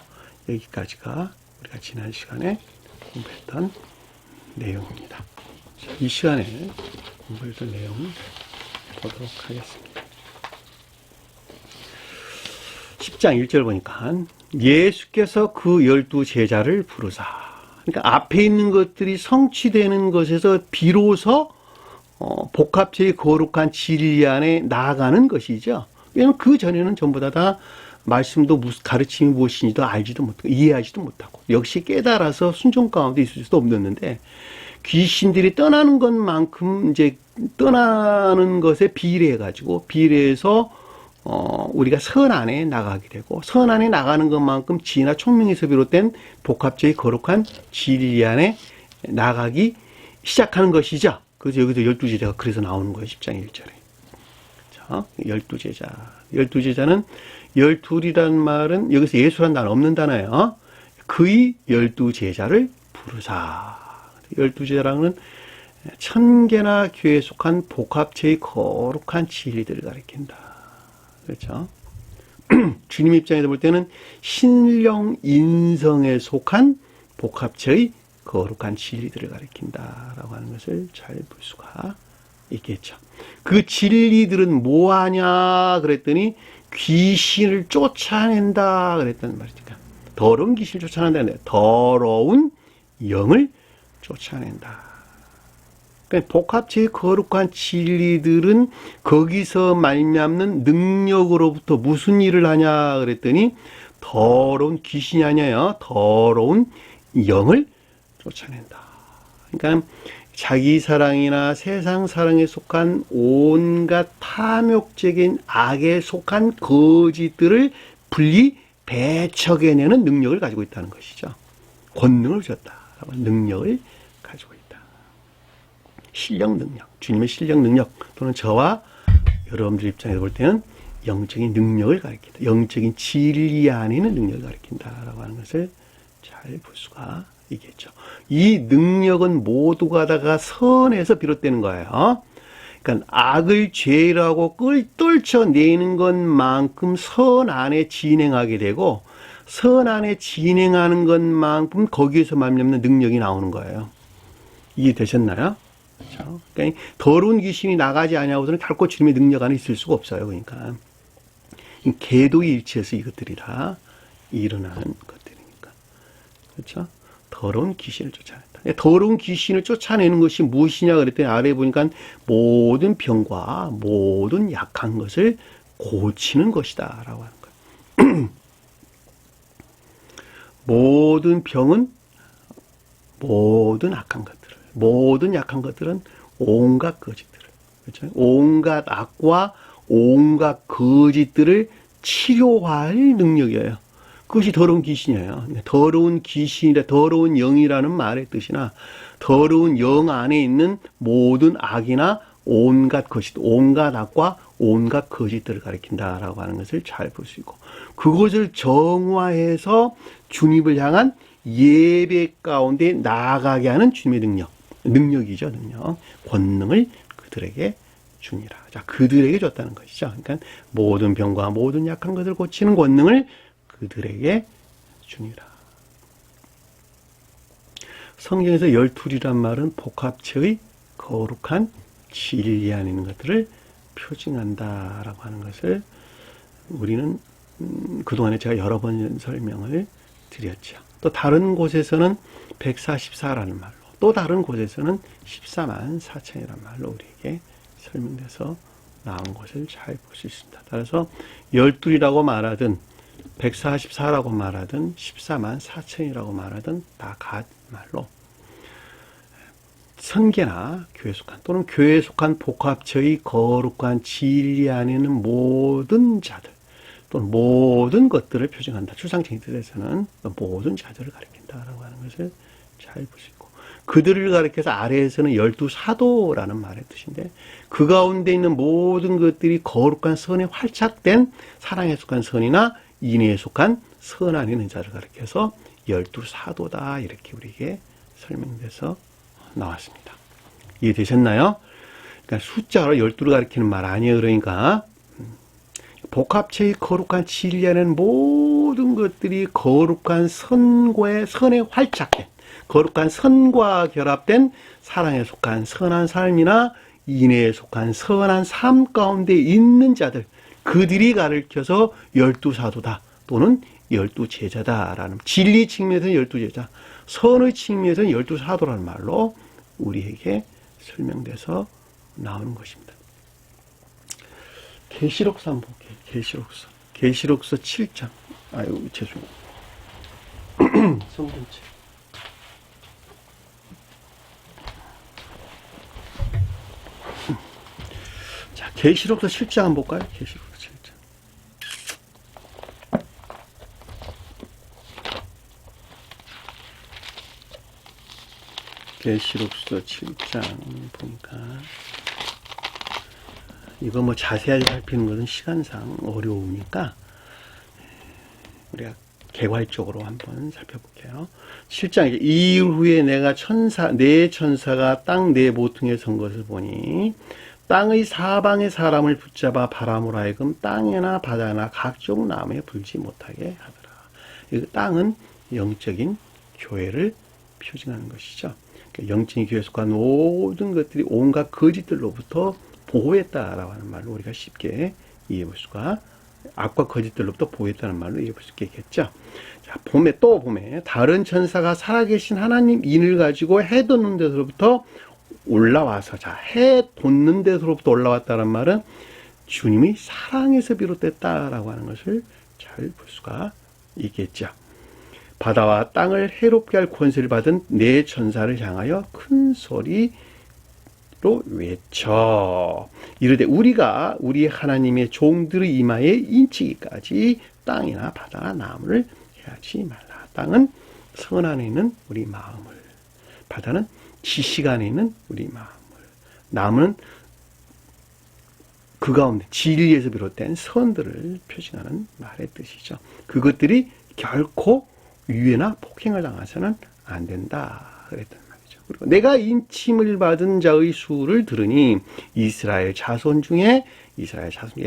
여기까지가 우리가 지난 시간에 공부했던 내용입니다. 자, 이 시간에 공부했던 내용을 보도록 하겠습니다. 10장 1절 보니까 예수께서 그 12 제자를 부르사, 그러니까 앞에 있는 것들이 성취되는 것에서 비로소 복합체의 거룩한 진리 안에 나아가는 것이죠. 왜냐하면 그 전에는 전부 다 말씀도 가르침이 무엇인지도 알지도 못하고 이해하지도 못하고 역시 깨달아서 순종 가운데 있을 수도 없었는데, 귀신들이 떠나는 것만큼 이제 떠나는 것에 비례해서 우리가 선 안에 나가게 되고, 선 안에 나가는 것만큼 지혜나 총명에서 비롯된 복합체의 거룩한 진리 안에 나가기 시작하는 것이죠. 그래서 여기서 12제자가 그래서 나오는 거예요. 10장 1절에. 자, 12제자. 12제자는 12이라는 말은 여기서 예수란 단어 없는 단어예요. 그의 12제자를 부르사. 12제자랑은 천개나 교회에 속한 복합체의 거룩한 진리들을 가리킨다. 그렇죠? 주님 입장에서 볼 때는 신령 인성에 속한 복합체의 거룩한 진리들을 가리킨다라고 하는 것을 잘 볼 수가 있겠죠. 그 진리들은 뭐하냐 그랬더니 귀신을 쫓아낸다 그랬단 말이니까, 더러운 귀신을 쫓아낸다. 더러운 영을 쫓아낸다. 그러니까 복합체의 거룩한 진리들은 거기서 말미암는 능력으로부터 무슨 일을 하냐 그랬더니 더러운 귀신이 아니에요. 더러운 영을 쫓아낸다. 그러니까 자기 사랑이나 세상 사랑에 속한 온갖 탐욕적인 악에 속한 거짓들을 분리 배척해내는 능력을 가지고 있다는 것이죠. 권능을 주었다. 능력을 가지고 있다. 실력 능력, 주님의 실력 능력, 또는 저와 여러분들 입장에서 볼 때는 영적인 능력을 가리킨다. 영적인 진리 안에 있는 능력을 가리킨다라고 하는 것을 잘 볼 수가 있겠죠. 이 능력은 모두가 다가 선에서 비롯되는 거예요. 그러니까 악을 죄라고 떨쳐내는 것만큼 선 안에 진행하게 되고 선 안에 진행하는 것만큼 거기에서 말미암는 능력이 나오는 거예요. 이해되셨나요? 그렇죠? 그러니까 더러운 귀신이 나가지 아니하고서는 결코 주님의 능력 안에 있을 수가 없어요. 그러니까 궤도의 일치에서 이것들이 다 일어나는 것들이니까. 그렇죠? 더러운 귀신을 쫓아낸다. 더러운 귀신을 쫓아내는 것이 무엇이냐 그랬더니 아래에 보니까 모든 병과 모든 약한 것을 고치는 것이다 라고 하는 거예요. 모든 병은 모든 악한 것들을, 모든 약한 것들은 온갖 거짓들을, 그렇죠? 온갖 악과 온갖 거짓들을 치료할 능력이에요. 그것이 더러운 귀신이에요. 더러운 귀신이라 더러운 영이라는 말의 뜻이나 더러운 영 안에 있는 모든 악이나 온갖 거짓, 온갖 악과 온갖 거짓들을 가리킨다라고 하는 것을 잘 볼 수 있고 그것을 정화해서 주님을 향한 예배 가운데 나아가게 하는 주님의 능력이죠. 능력, 권능을 그들에게 주니라. 자, 그들에게 줬다는 것이죠. 그러니까 모든 병과 모든 약한 것을 고치는 권능을 그들에게 주니라. 성경에서 열둘이란 말은 복합체의 거룩한 진리 안에 있는 것들을 표징한다라고 하는 것을 우리는 그동안에 제가 여러 번 설명을 드렸죠. 또 다른 곳에서는 144라는 말로 또 다른 곳에서는 14만 4천이라는 말로 우리에게 설명돼서 나온 것을 잘 볼 수 있습니다. 따라서 열둘이라고 말하든 144라고 말하든 14만 4천이라고 말하든 다 같은 말로 선계나 교회에 속한 또는 교회에 속한 복합체의 거룩한 진리 안에 있는 모든 자들 또는 모든 것들을 표징한다. 추상적인 뜻에서는 모든 자들을 가리킨다라고 하는 것을 잘 볼 수 있고 그들을 가리켜서 아래에서는 12사도라는 말의 뜻인데 그 가운데 있는 모든 것들이 거룩한 선에 활착된 사랑에 속한 선이나 인애에 속한 선 안에 있는 자를 가리켜서 12사도다 이렇게 우리에게 설명돼서 나왔습니다. 이해되셨나요? 그러니까 숫자로 12를 가리키는 말 아니에요. 그러니까 복합체의 거룩한 진리 안에는 모든 것들이 거룩한 선에 활착된 거룩한 선과 결합된 사랑에 속한 선한 삶이나 인애에 속한 선한 삶 가운데 있는 자들 그들이 가르쳐서 12사도다 또는 12제자다라는 진리 측면에서는 12제자 선의 측면에서는 12사도라는 말로 우리에게 설명돼서 나오는 것입니다. 계시록서 한번 볼게요. 계시록서 7장 아유 죄송해요. 성경책 자, 계시록서 7장 한번 볼까요? 계시록서 7장. 계시록서 7장 보니까 이거 뭐 자세하게 살피는 것은 시간상 어려우니까 우리가 개괄적으로 한번 살펴볼게요. 7장 이후에 내가 네 천사가 땅 네 모퉁이에 선 것을 보니 땅의 사방의 사람을 붙잡아 바람으로 하여금 땅이나 바다나 각종 나무에 불지 못하게 하더라. 이 땅은 영적인 교회를 표징하는 것이죠. 영적인 교회에 속한 모든 것들이 온갖 거짓들로부터 보호했다라고 하는 말로 우리가 쉽게 이해해볼 수가 악과 거짓들로부터 보호했다는 말로 이해해볼 수 있겠죠. 자, 봄에 다른 천사가 살아계신 하나님 인을 가지고 해 돋는 데서부터 올라와서 해 돋는 데서부터 올라왔다는 말은 주님이 사랑에서 비롯됐다라고 하는 것을 잘 볼 수가 있겠죠. 바다와 땅을 해롭게 할 권세를 받은 네 천사를 향하여 큰 소리로 외쳐 이르되 우리가 우리 하나님의 종들의 이마에 인치기까지 땅이나 바다나 나무를 해하지 말라. 땅은 선 안에 있는 우리 마음을, 바다는 지식 안에 있는 우리 마음을, 나무는 그 가운데 진리에서 비롯된 선들을 표시하는 말의 뜻이죠. 그것들이 결코 유해나 폭행을 당해서는 안 된다 그랬단 말이죠. 그리고 내가 인침을 받은 자의 수를 들으니 이스라엘 자손 중에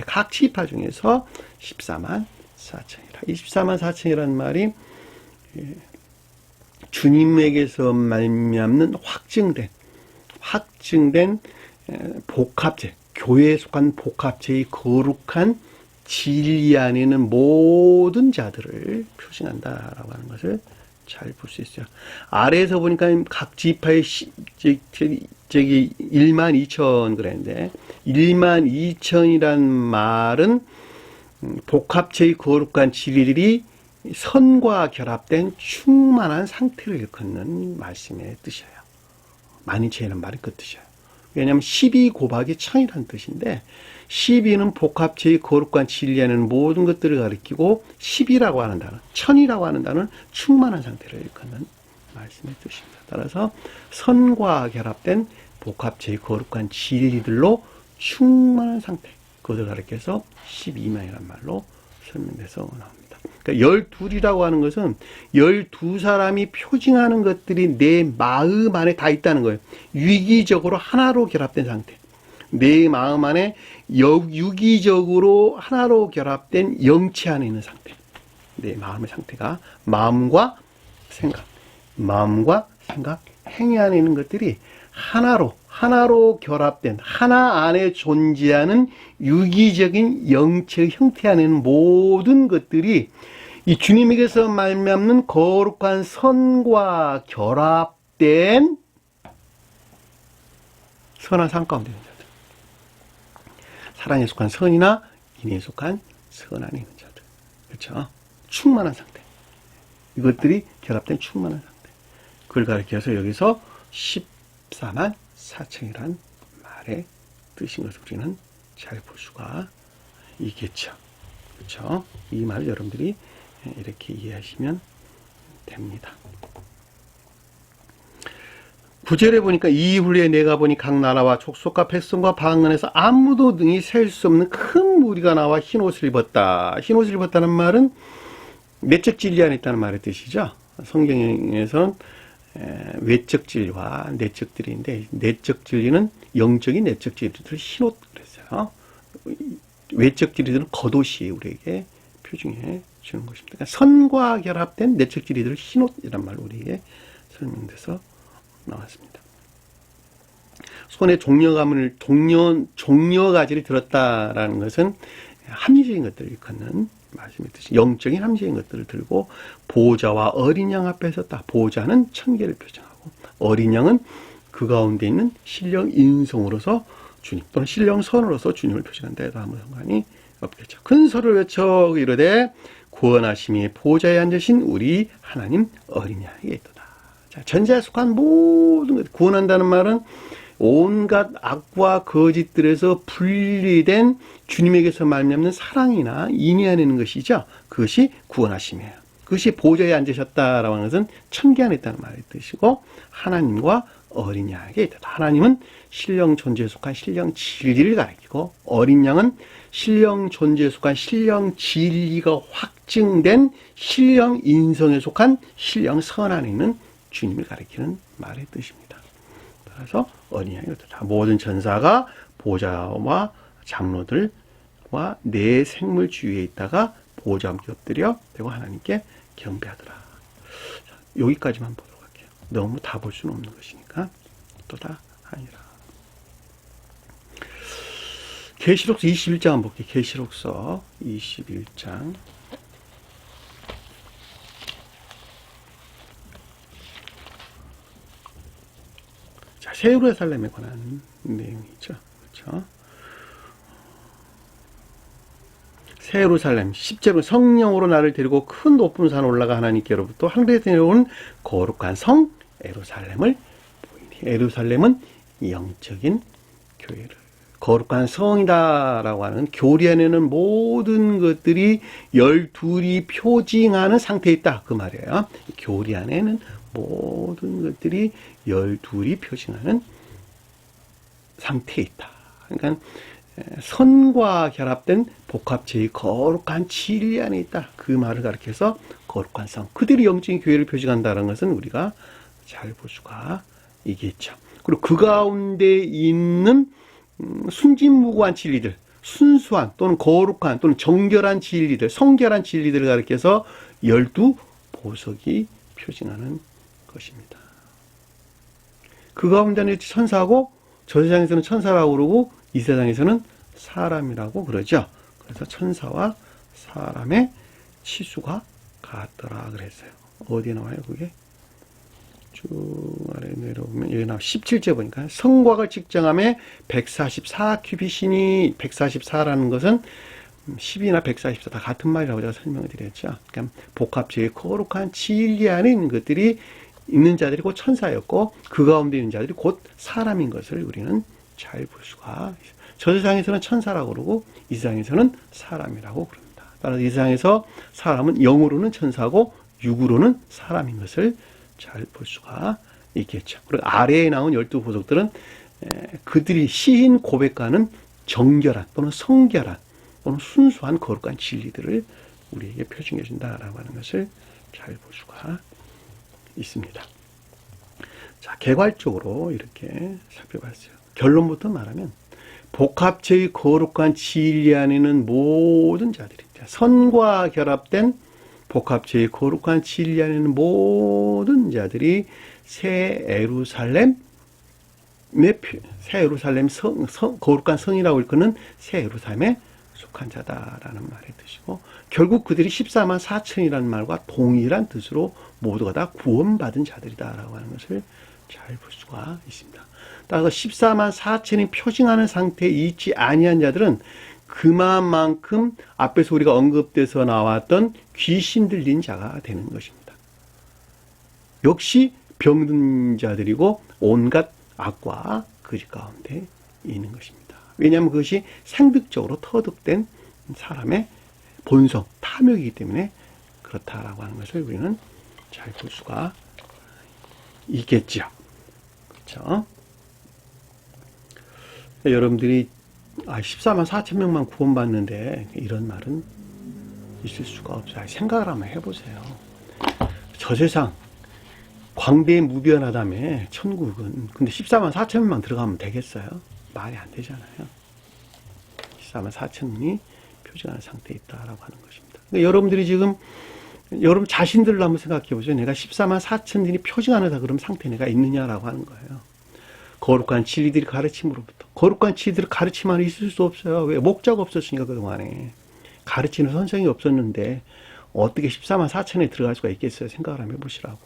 각 지파 중에서 14만 4천이라. 14만 4천이라는 말이 주님에게서 말미암는 확증된 복합체, 교회에 속한 복합체의 거룩한 진리 안에 있는 모든 자들을 표시한다라고 하는 것을 잘 볼 수 있어요. 아래에서 보니까 각 지파의 1만 2천 그랬는데 1만 2천이란 말은 복합체의 거룩한 진리들이 선과 결합된 충만한 상태를 일컫는 말씀의 뜻이에요. 만인체라는 말이 그 뜻이에요. 왜냐하면 12 곱하기 1000이라는 뜻인데 12는 복합체의 거룩한 진리 안에는 모든 것들을 가리키고 10이라고 하는 단어, 1000이라고 하는 단어는 충만한 상태를 일컫는 말씀의 뜻입니다. 따라서 선과 결합된 복합체의 거룩한 진리들로 충만한 상태, 그것을 가리켜서 12만이라는 말로 설명돼서 나옵니다. 그러니까 12이라고 하는 것은 12사람이 표징하는 것들이 내 마음 안에 다 있다는 거예요. 유기적으로 하나로 결합된 상태. 내 마음 안에 유기적으로 하나로 결합된 영체 안에 있는 상태. 내 마음의 상태가 마음과 생각, 행위 안에 있는 것들이 하나로 결합된 하나 안에 존재하는 유기적인 영체의 형태 안에 있는 모든 것들이 이 주님에게서 말미암는 거룩한 선과 결합된 선한 삶 가운데 있는 자들. 사랑에 속한 선이나 인에 속한 선 안에 있는 자들. 그렇죠? 충만한 상태. 이것들이 결합된 충만한 상태. 그걸 가리켜서 여기서 14만 4천이란 말의 뜻인 것을 우리는 잘 볼 수가 있겠죠. 그렇죠? 이 말을 여러분들이 이렇게 이해하시면 됩니다. 9절에 보니까 이후에 내가 보니 각 나라와 족속과 백성과 방언에서 아무도 능히 셀 수 없는 큰 무리가 나와 흰옷을 입었다. 흰옷을 입었다는 말은 내적 진리 안에 있다는 말의 뜻이죠. 성경에서는 외적 진리와 내적 진리인데 내적 진리는 영적인 내적 진리들을 흰옷 그랬어요. 외적 진리들은 겉옷이 우리에게 표징해 주는 것입니다. 그러니까 선과 결합된 내적 진리들을 흰옷이란 말로 우리에게 설명돼서 나왔습니다. 손에 종려가지를 들었다라는 것은 합리적인 것들을 일컫는 말씀의 뜻이 영적인 함정인 것들을 들고 보호자와 어린 양 앞에 섰다. 보호자는 천계를 표정하고 어린 양은 그 가운데 있는 신령 인성으로서 주님 또는 신령 선으로서 주님을 표시한다 해도 아무 상관이 없겠죠. 큰 소리를 외쳐 이르되 구원하심이 보호자에 앉으신 우리 하나님 어린 양에게 있도다. 자, 전자에 속한 모든 것 구원한다는 말은 온갖 악과 거짓들에서 분리된 주님에게서 말미암는 사랑이나 인이 안에 있는 것이죠. 그것이 구원하심이에요. 그것이 보좌에 앉으셨다라고 하는 것은 천계 안에 있다는 말의 뜻이고 하나님과 어린 양에게 있다. 하나님은 신령 존재에 속한 신령 진리를 가리키고 어린 양은 신령 존재에 속한 신령 진리가 확증된 신령 인성에 속한 신령 선 안에 있는 주님을 가리키는 말의 뜻입니다. 따라서 어린 양이 어떠다. 모든 전사가 보좌와 장로들과 내 생물 주위에 있다가 보좌 함께 엎드려 대고 하나님께 경배하더라. 자, 여기까지만 보도록 할게요. 너무 다 볼 수는 없는 것이니까 또다 아니라. 계시록서 21장 한번 볼게요. 계시록서 21장. 자, 새 예루살렘에 관한 내용이죠. 그렇죠? 새 예루살렘 10절은 성령으로 나를 데리고 큰 높은 산 올라가 하나님께로부터 하늘에서 내려온 거룩한 성 예루살렘을 보이니 예루살렘은 영적인 교회를 거룩한 성이다라고 하는 교리 안에는 모든 것들이 12이 표징하는 상태에 있다 그 말이에요. 교리 안에는 모든 것들이 12이 표징하는 상태에 있다. 그러니까 선과 결합된 복합체의 거룩한 진리 안에 있다. 그 말을 가리켜서 거룩한 성. 그들이 영적인 교회를 표징한다는 것은 우리가 잘 볼 수가 있겠죠. 그리고 그 가운데 있는 순진무구한 진리들, 순수한 또는 거룩한 또는 정결한 진리들, 성결한 진리들을 가리켜서 12보석이 표징하는 것입니다. 그 가운데는 천사고 저 세상에서는 천사라고 그러고 이 세상에서는 사람이라고 그러죠. 그래서 천사와 사람의 치수가 같더라 그랬어요. 어디에 나와요 그게? 쭉 아래 내려오면 여기 나와 17제 보니까 성곽을 측정함에 144큐빗이니 144라는 것은 10이나 144 다 같은 말이라고 제가 설명을 드렸죠. 그러니까 복합체의 거룩한 진리 안에 있는 것들이 있는 자들이 곧 천사였고 그 가운데 있는 자들이 곧 사람인 것을 우리는 잘 볼 수가 있어요. 저 세상에서는 천사라고 그러고 이 세상에서는 사람이라고 그럽니다. 따라서 이 세상에서 사람은 영으로는 천사고 육으로는 사람인 것을 잘 볼 수가 있겠죠. 그리고 아래에 나온 12보석들은 그들이 시인 고백하는 정결한 또는 성결한 또는 순수한 거룩한 진리들을 우리에게 표징해 준다라고 하는 것을 잘 볼 수가 있습니다. 자, 개괄적으로 이렇게 살펴봤어요. 결론부터 말하면 복합체의 거룩한 진리 안에 있는 모든 자들이 선과 결합된 복합체의 거룩한 진리 안에 있는 모든 자들이 새 예루살렘 거룩한 성이라고 일컫는 새 예루살렘에 속한 자다라는 말의 뜻이고 결국 그들이 14만 4천이라는 말과 동일한 뜻으로 모두가 다 구원받은 자들이다라고 하는 것을 잘 볼 수가 있습니다. 따라서 14만 4천이 표징하는 상태에 있지 아니한 자들은 그만큼 앞에서 우리가 언급돼서 나왔던 귀신 들린 자가 되는 것입니다. 역시 병든 자들이고 온갖 악과 거짓 가운데 있는 것입니다. 왜냐하면 그것이 생득적으로 터득된 사람의 본성, 탐욕이기 때문에 그렇다라고 하는 것을 우리는 잘 볼 수가 있겠죠. 그렇죠? 여러분들이 14만 4천 명만 구원받는데 이런 말은 있을 수가 없어요. 생각을 한번 해보세요. 저 세상 광대무변하다며 천국은 근데 14만 4천 명만 들어가면 되겠어요? 말이 안 되잖아요. 14만 4천이 표징하는 상태에 있다라고 하는 것입니다. 그러니까 여러분들이 지금 여러분 자신들로 한번 생각해 보세요. 내가 14만 4천들이 표징하는 그런 상태에 내가 있느냐라고 하는 거예요. 거룩한 진리들이 가르침으로부터. 거룩한 진리들이 가르침 안에 있을 수 없어요. 왜? 목자가 없었으니까 그동안에. 가르치는 선생이 없었는데 어떻게 14만 4천에 들어갈 수가 있겠어요? 생각을 한번 해보시라고.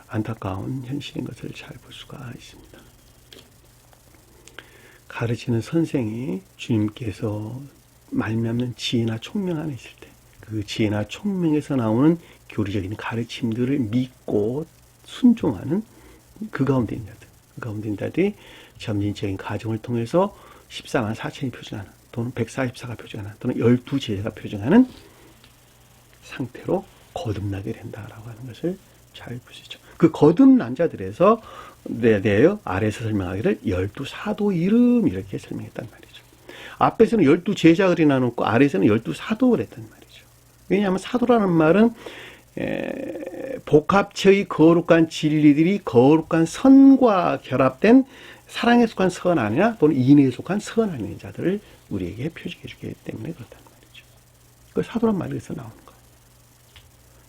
안타까운 현실인 것을 잘 볼 수가 있습니다. 가르치는 선생이 주님께서 말미암는 지혜나 총명 안에 있을 때 그 지혜나 총명에서 나오는 교리적인 가르침들을 믿고 순종하는 그 가운데 있는 자들, 그 가운데 있는 자들이 점진적인 과정을 통해서 14만 4천이 표징하는 또는 144가 표징하는 또는 12제자가 표징하는 상태로 거듭나게 된다라고 하는 것을 잘 보시죠. 그 거듭난 자들에서 아래에서 설명하기를 12사도 이름 이렇게 설명했단 말이죠. 앞에서는 12제자들이 나눴고 아래에서는 12사도를 했단 말이죠. 왜냐하면 사도라는 말은 복합체의 거룩한 진리들이 거룩한 선과 결합된 사랑에 속한 선 아니나 또는 인애에 속한 선 아닌 자들을 우리에게 표시해 주기 때문에 그렇단 말이죠. 그 사도란 말에서 나오는 거예요.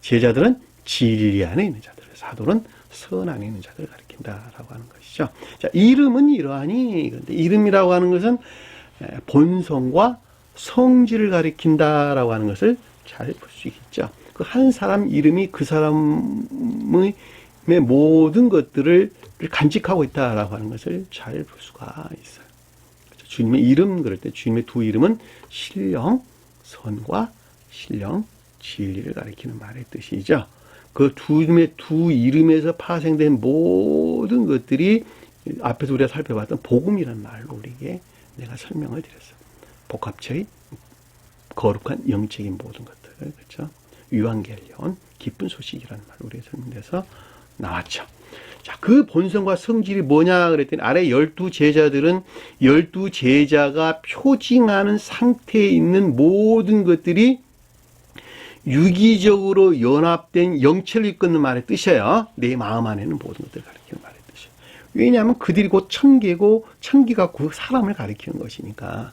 제자들은 진리 안에 있는 자들, 사도는 선 안에 있는 자들을 가리킨다라고 하는 것이죠. 자, 이름은 이러하니, 그런데 이름이라고 하는 것은 본성과 성질을 가리킨다라고 하는 것을 잘 볼 수 있겠죠. 그 한 사람 이름이 그 사람의 모든 것들을 간직하고 있다라고 하는 것을 잘 볼 수가 있어요. 주님의 이름, 그럴 때 주님의 두 이름은 신령, 선과 신령, 진리를 가리키는 말의 뜻이죠. 그 주님의 두 이름에서 파생된 모든 것들이 앞에서 우리가 살펴봤던 복음이라는 말로 우리에게 내가 설명을 드렸어요. 복합체의 거룩한 영적인 모든 것들, 그렇죠? 유한겔리온, 기쁜 소식이라는 말로 우리가 설명돼서 나왔죠. 자, 그 본성과 성질이 뭐냐 그랬더니 아래 12제자들은 12제자가 표징하는 상태에 있는 모든 것들이 유기적으로 연합된 영체를 이끄는 말의 뜻이에요. 내 마음 안에는 모든 것들을 가리키는 말의 뜻이에요. 왜냐하면 그들이 곧 천계고 천기가 그 사람을 가리키는 것이니까.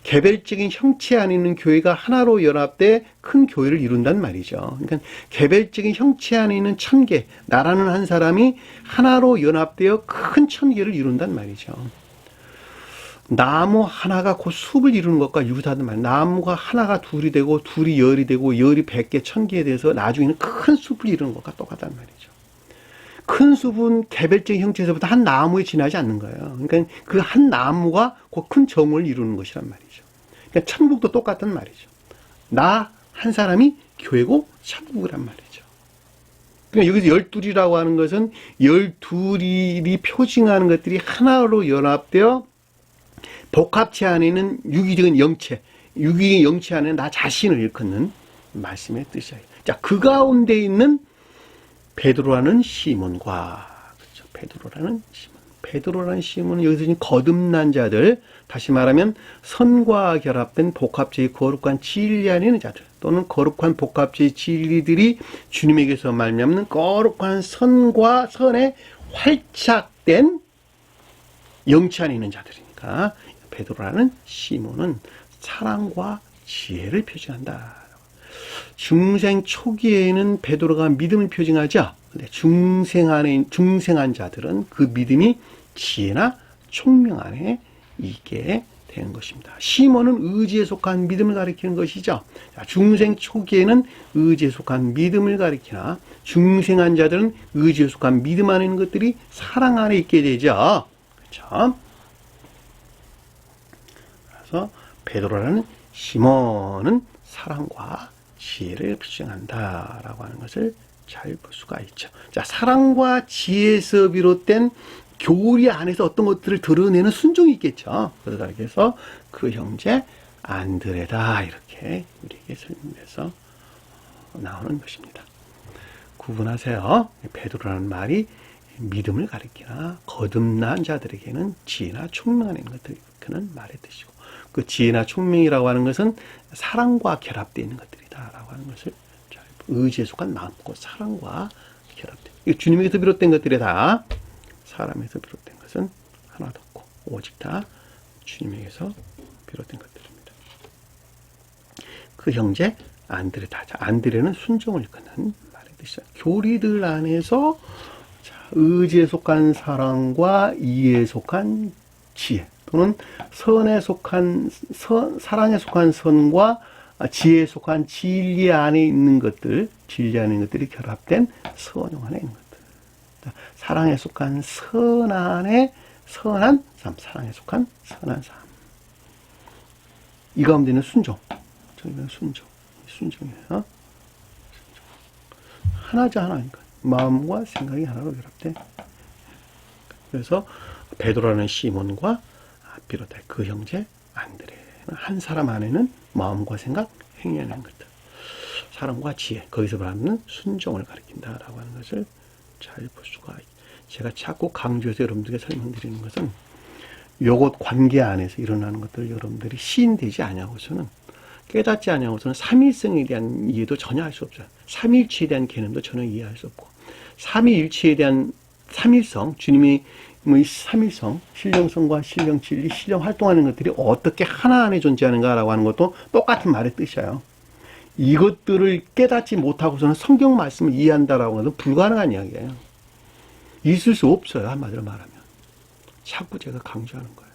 개별적인 형체 안에 있는 교회가 하나로 연합돼 큰 교회를 이룬단 말이죠. 그러니까 개별적인 형체 안에 있는 천계, 나라는 한 사람이 하나로 연합되어 큰 천계를 이룬단 말이죠. 나무 하나가 곧 숲을 이루는 것과 유사하단 말이에요. 나무가 하나가 둘이 되고 둘이 열이 되고 열이 100개, 1000개에 대해서 나중에는 큰 숲을 이루는 것과 똑같단 말이죠. 큰 숲은 개별적인 형체에서부터 한 나무에 지나지 않는 거예요. 그러니까 그 한 나무가 곧 큰 정원을 이루는 것이란 말이죠. 그러니까 천국도 똑같단 말이죠. 나 한 사람이 교회고 천국이란 말이죠. 그러니까 여기서 12이라고 하는 것은 12이 표징하는 것들이 하나로 연합되어 복합체 안에 있는 유기적인 영체, 유기적인 영체 안에 나 자신을 일컫는 말씀의 뜻이에요. 자, 그 가운데 있는 베드로라는 시몬과, 그렇죠. 베드로라는 시몬은 여기서 지금 거듭난 자들, 다시 말하면 선과 결합된 복합체의 거룩한 진리 안에 있는 자들, 또는 거룩한 복합체의 진리들이 주님에게서 말미암는 거룩한 선과 선에 활착된 영체 안에 있는 자들이니까 베드로라는 시몬은 사랑과 지혜를 표징한다. 중생 초기에는 베드로가 믿음을 표징하죠. 근데 중생한 자들은 그 믿음이 지혜나 총명 안에 있게 되는 것입니다. 시몬은 의지에 속한 믿음을 가리키는 것이죠. 중생 초기에는 의지에 속한 믿음을 가리키나 중생한 자들은 의지에 속한 믿음 안에 있는 것들이 사랑 안에 있게 되죠. 그렇죠? 그래서 베드로라는 시몬은 사랑과 지혜를 표징한다라고 하는 것을 잘 볼 수가 있죠. 자, 사랑과 지혜에서 비롯된 교리 안에서 어떤 것들을 드러내는 순종이 있겠죠. 그래서 그 형제 안드레다 이렇게 우리에게 설명해서 나오는 것입니다. 구분하세요. 베드로라는 말이 믿음을 가리키나 거듭난 자들에게는 지혜나 총명 안에 있는 것들을 일컫는 말의 뜻이고, 그 지혜나 총명이라고 하는 것은 사랑과 결합되어 있는 것들이다라고 하는 것을 잘 의지에 속한 마음과 사랑과 결합된, 주님에게서 비롯된 것들이 다 사람에서 비롯된 것은 하나도 없고 오직 다 주님에게서 비롯된 것들입니다. 그 형제 안드레다. 안드레는 순종을 이끄는 말의 뜻이죠. 교리들 안에서 의지에 속한 사랑과 이해에 속한 지혜, 또는 선에 속한 사랑에 속한 선과 지혜에 속한 진리 안에 있는 것들, 진리 안에 있는 것들이 결합된 선용 안에 있는 것들. 사랑에 속한 선 안에 선한 삶, 사랑에 속한 선한 삶. 이 가운데는 순종이에요. 순종. 하나죠, 하나니까. 마음과 생각이 하나로 결합돼. 그래서 베드로라는 시몬과 비롯해 그 형제 안드레, 한 사람 안에는 마음과 생각, 행위하는 것들, 사랑과 지혜, 거기서 말하는 순종을 가리킨다라고 하는 것을 잘 볼 수가 있습니다. 제가 자꾸 강조해서 여러분들에게 설명드리는 것은 요것 관계 안에서 일어나는 것들을 여러분들이 시인되지 아니하고서는, 깨닫지 아니하고서는 삼위성에 대한 이해도 전혀 할 수 없어요. 삼위일체에 대한 개념도 전혀 이해할 수 없고, 삼위일체에 대한 삼일성, 주님이 삼일성, 신령성과 신령진리, 신령 활동하는 것들이 어떻게 하나 안에 존재하는가라고 하는 것도 똑같은 말의 뜻이에요. 이것들을 깨닫지 못하고서는 성경 말씀을 이해한다라고 하는 것은 불가능한 이야기예요. 있을 수 없어요, 한마디로 말하면. 자꾸 제가 강조하는 거예요.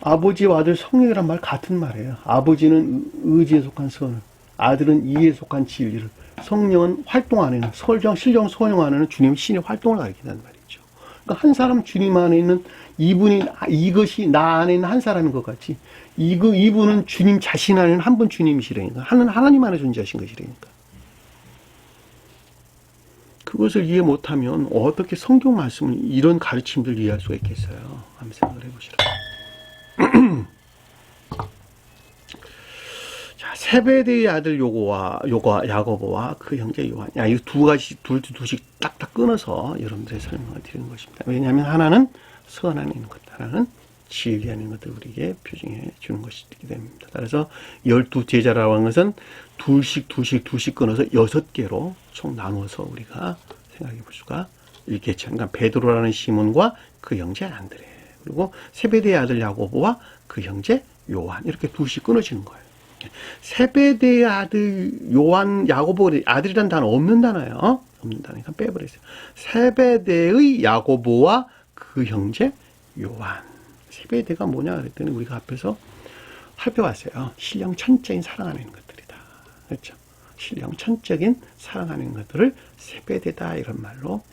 아버지와 아들 성령이란 말 같은 말이에요. 아버지는 의지에 속한 선을, 아들은 이해에 속한 진리를, 성령은 활동 안에는, 신령, 소용 안에는 주님의 신의 활동을 가리킨다는 말이죠. 그러니까 한 사람 주님 안에 있는 이것이 나 안에 있는 한 사람인 것 같이, 이분은 주님 자신 안에는 한 분 주님이시라니까. 하나님 안에 존재하신 것이라니까. 그것을 이해 못하면 어떻게 성경 말씀을, 이런 가르침들 이해할 수가 있겠어요. 한번 생각을 해보시라. 자, 세베대의 아들 야고보와 그 형제 요한. 야, 이 두 가지, 둘씩 딱딱 끊어서 여러분들의 설명을 드리는 것입니다. 왜냐하면 하나는 선안에 있는 것, 하나는 진리 안에 있는 것을 우리에게 표징해 주는 것이기 때문입니다. 따라서 12제자라고 하는 것은 둘씩 끊어서 6개로 총 나누어서 우리가 생각해 볼 수가 있겠죠. 그러니까 베드로라는 시몬과 그 형제 안드레, 그리고 세베대의 아들 야고보와 그 형제 요한, 이렇게 둘씩 끊어지는 거예요. 세베대의 아들 요한, 야고보, 아들이란 단어 없는 단어예요. 없는 단어니까 빼버렸어요. 세베대의 야고보와 그 형제 요한. 세베대가 뭐냐 그랬더니 우리가 앞에서 살펴봤어요. 신령 천적인 사랑 안에 있는 것들이다. 그렇죠? 신령 천적인 사랑 안에 있는 것들을 세베대다, 이런 말로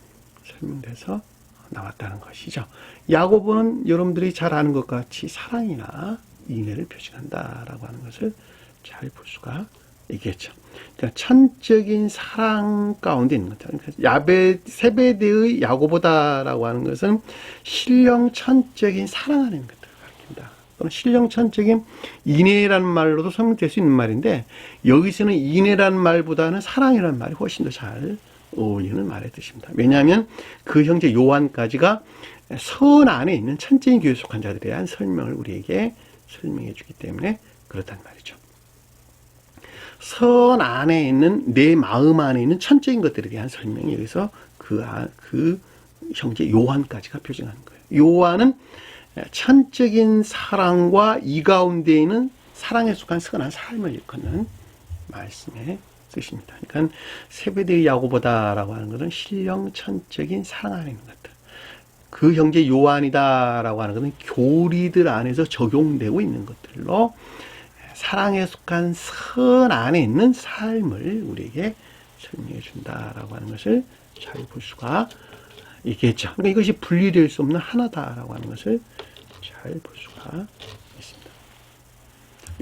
설명돼서 나왔다는 것이죠. 야고보는 여러분들이 잘 아는 것 같이 사랑이나 인애를 표시한다라고 하는 것을 잘 볼 수가 있겠죠. 그러니까 천적인 사랑 가운데 있는 것. 그러니까 세베대의 야고보다라고 하는 것은 신령 천적인 사랑 안에 있는 것들을 가리킨다. 또는 신령 천적인 인애라는 말로도 설명될 수 있는 말인데, 여기서는 인애라는 말보다는 사랑이라는 말이 훨씬 더 잘 어울리는 말의 뜻입니다. 왜냐하면 그 형제 요한까지가 선 안에 있는 천적인 교회에 속한 자들에 대한 설명을 우리에게 설명해 주기 때문에 그렇단 말이죠. 선 안에 있는, 내 마음 안에 있는 천적인 것들에 대한 설명이 여기서 그 형제 요한까지가 표징하는 거예요. 요한은 천적인 사랑과 이 가운데 있는 사랑에 속한 선한 삶을 일컫는 말씀의 뜻입니다. 그러니까 세베대의 야고보다라고 하는 것은 신령 천적인 사랑 안에 있는 것들. 그 형제 요한이다라고 하는 것은 교리들 안에서 적용되고 있는 것들로 사랑에 속한 선 안에 있는 삶을 우리에게 설명해 준다라고 하는 것을 잘 볼 수가 있겠죠. 그러니까 이것이 분리될 수 없는 하나다라고 하는 것을 잘 볼 수가 있습니다.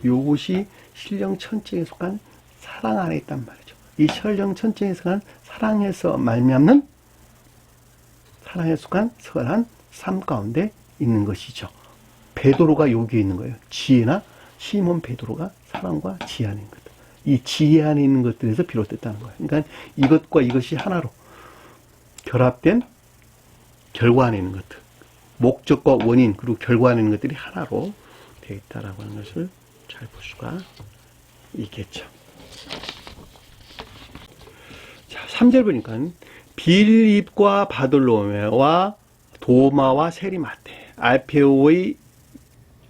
이것이 신령 천적에 속한 사랑 안에 있단 말이죠. 이 신령 천적에 속한 사랑에서 말미암는, 사랑에 속한 선한 삶 가운데 있는 것이죠. 베드로가 여기에 있는 거예요. 지혜나 시몬 베드로가 사랑과 지혜 안에 있는 것들, 이 지혜 안에 있는 것들에서 비롯됐다는 거예요. 그러니까 이것과 이것이 하나로 결합된 결과 안에 있는 것들, 목적과 원인 그리고 결과 안에 있는 것들이 하나로 되어 있다라고 하는 것을 잘 볼 수가 있겠죠. 자, 3절 보니까 빌립과 바돌로메와 도마와 세리마테, 알페오의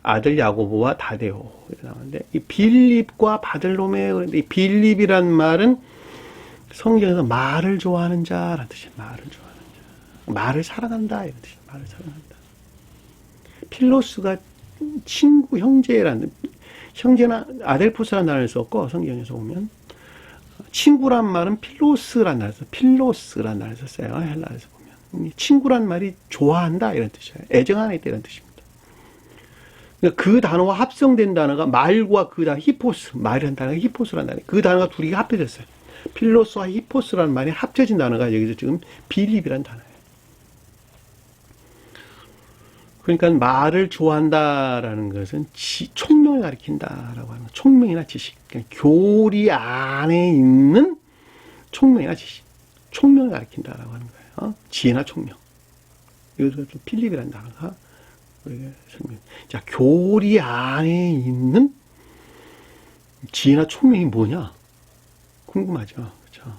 아들 야고보와 다데오, 이렇게 나오는데, 이 빌립과 바돌로메, 이 빌립이란 말은 성경에서 말을 좋아하는 자라는 뜻이에요. 말을 좋아하는 자, 말을 사랑한다, 이런 뜻이에요. 말을 사랑한다. 필로스가 친구, 형제라는, 형제나 아델포스라는 단어를 썼고, 성경에서 보면 친구란 말은 필로스라는 단어를 썼어요. 헬라에서 보면 친구란 말이 좋아한다, 이런 뜻이에요. 애정하는 이런 뜻입니다. 그 단어와 합성된 단어가 말과 그 단어 히포스, 말이라는 단어가 히포스라는 단어, 그 단어가 둘이 합해졌어요. 필로스와 히포스라는 말이 합쳐진 단어가 여기서 지금 빌립이라는 단어예요. 그러니까 말을 좋아한다라는 것은 총명을 가리킨다라고 하는 거. 총명이나 지식, 그러니까 교리 안에 있는 총명이나 지식, 총명을 가리킨다라고 하는 거예요. 지혜나 총명. 여기서 필립이라는 단어가 우리가 설명. 자, 교리 안에 있는 지혜나 총명이 뭐냐? 궁금하죠. 그렇죠?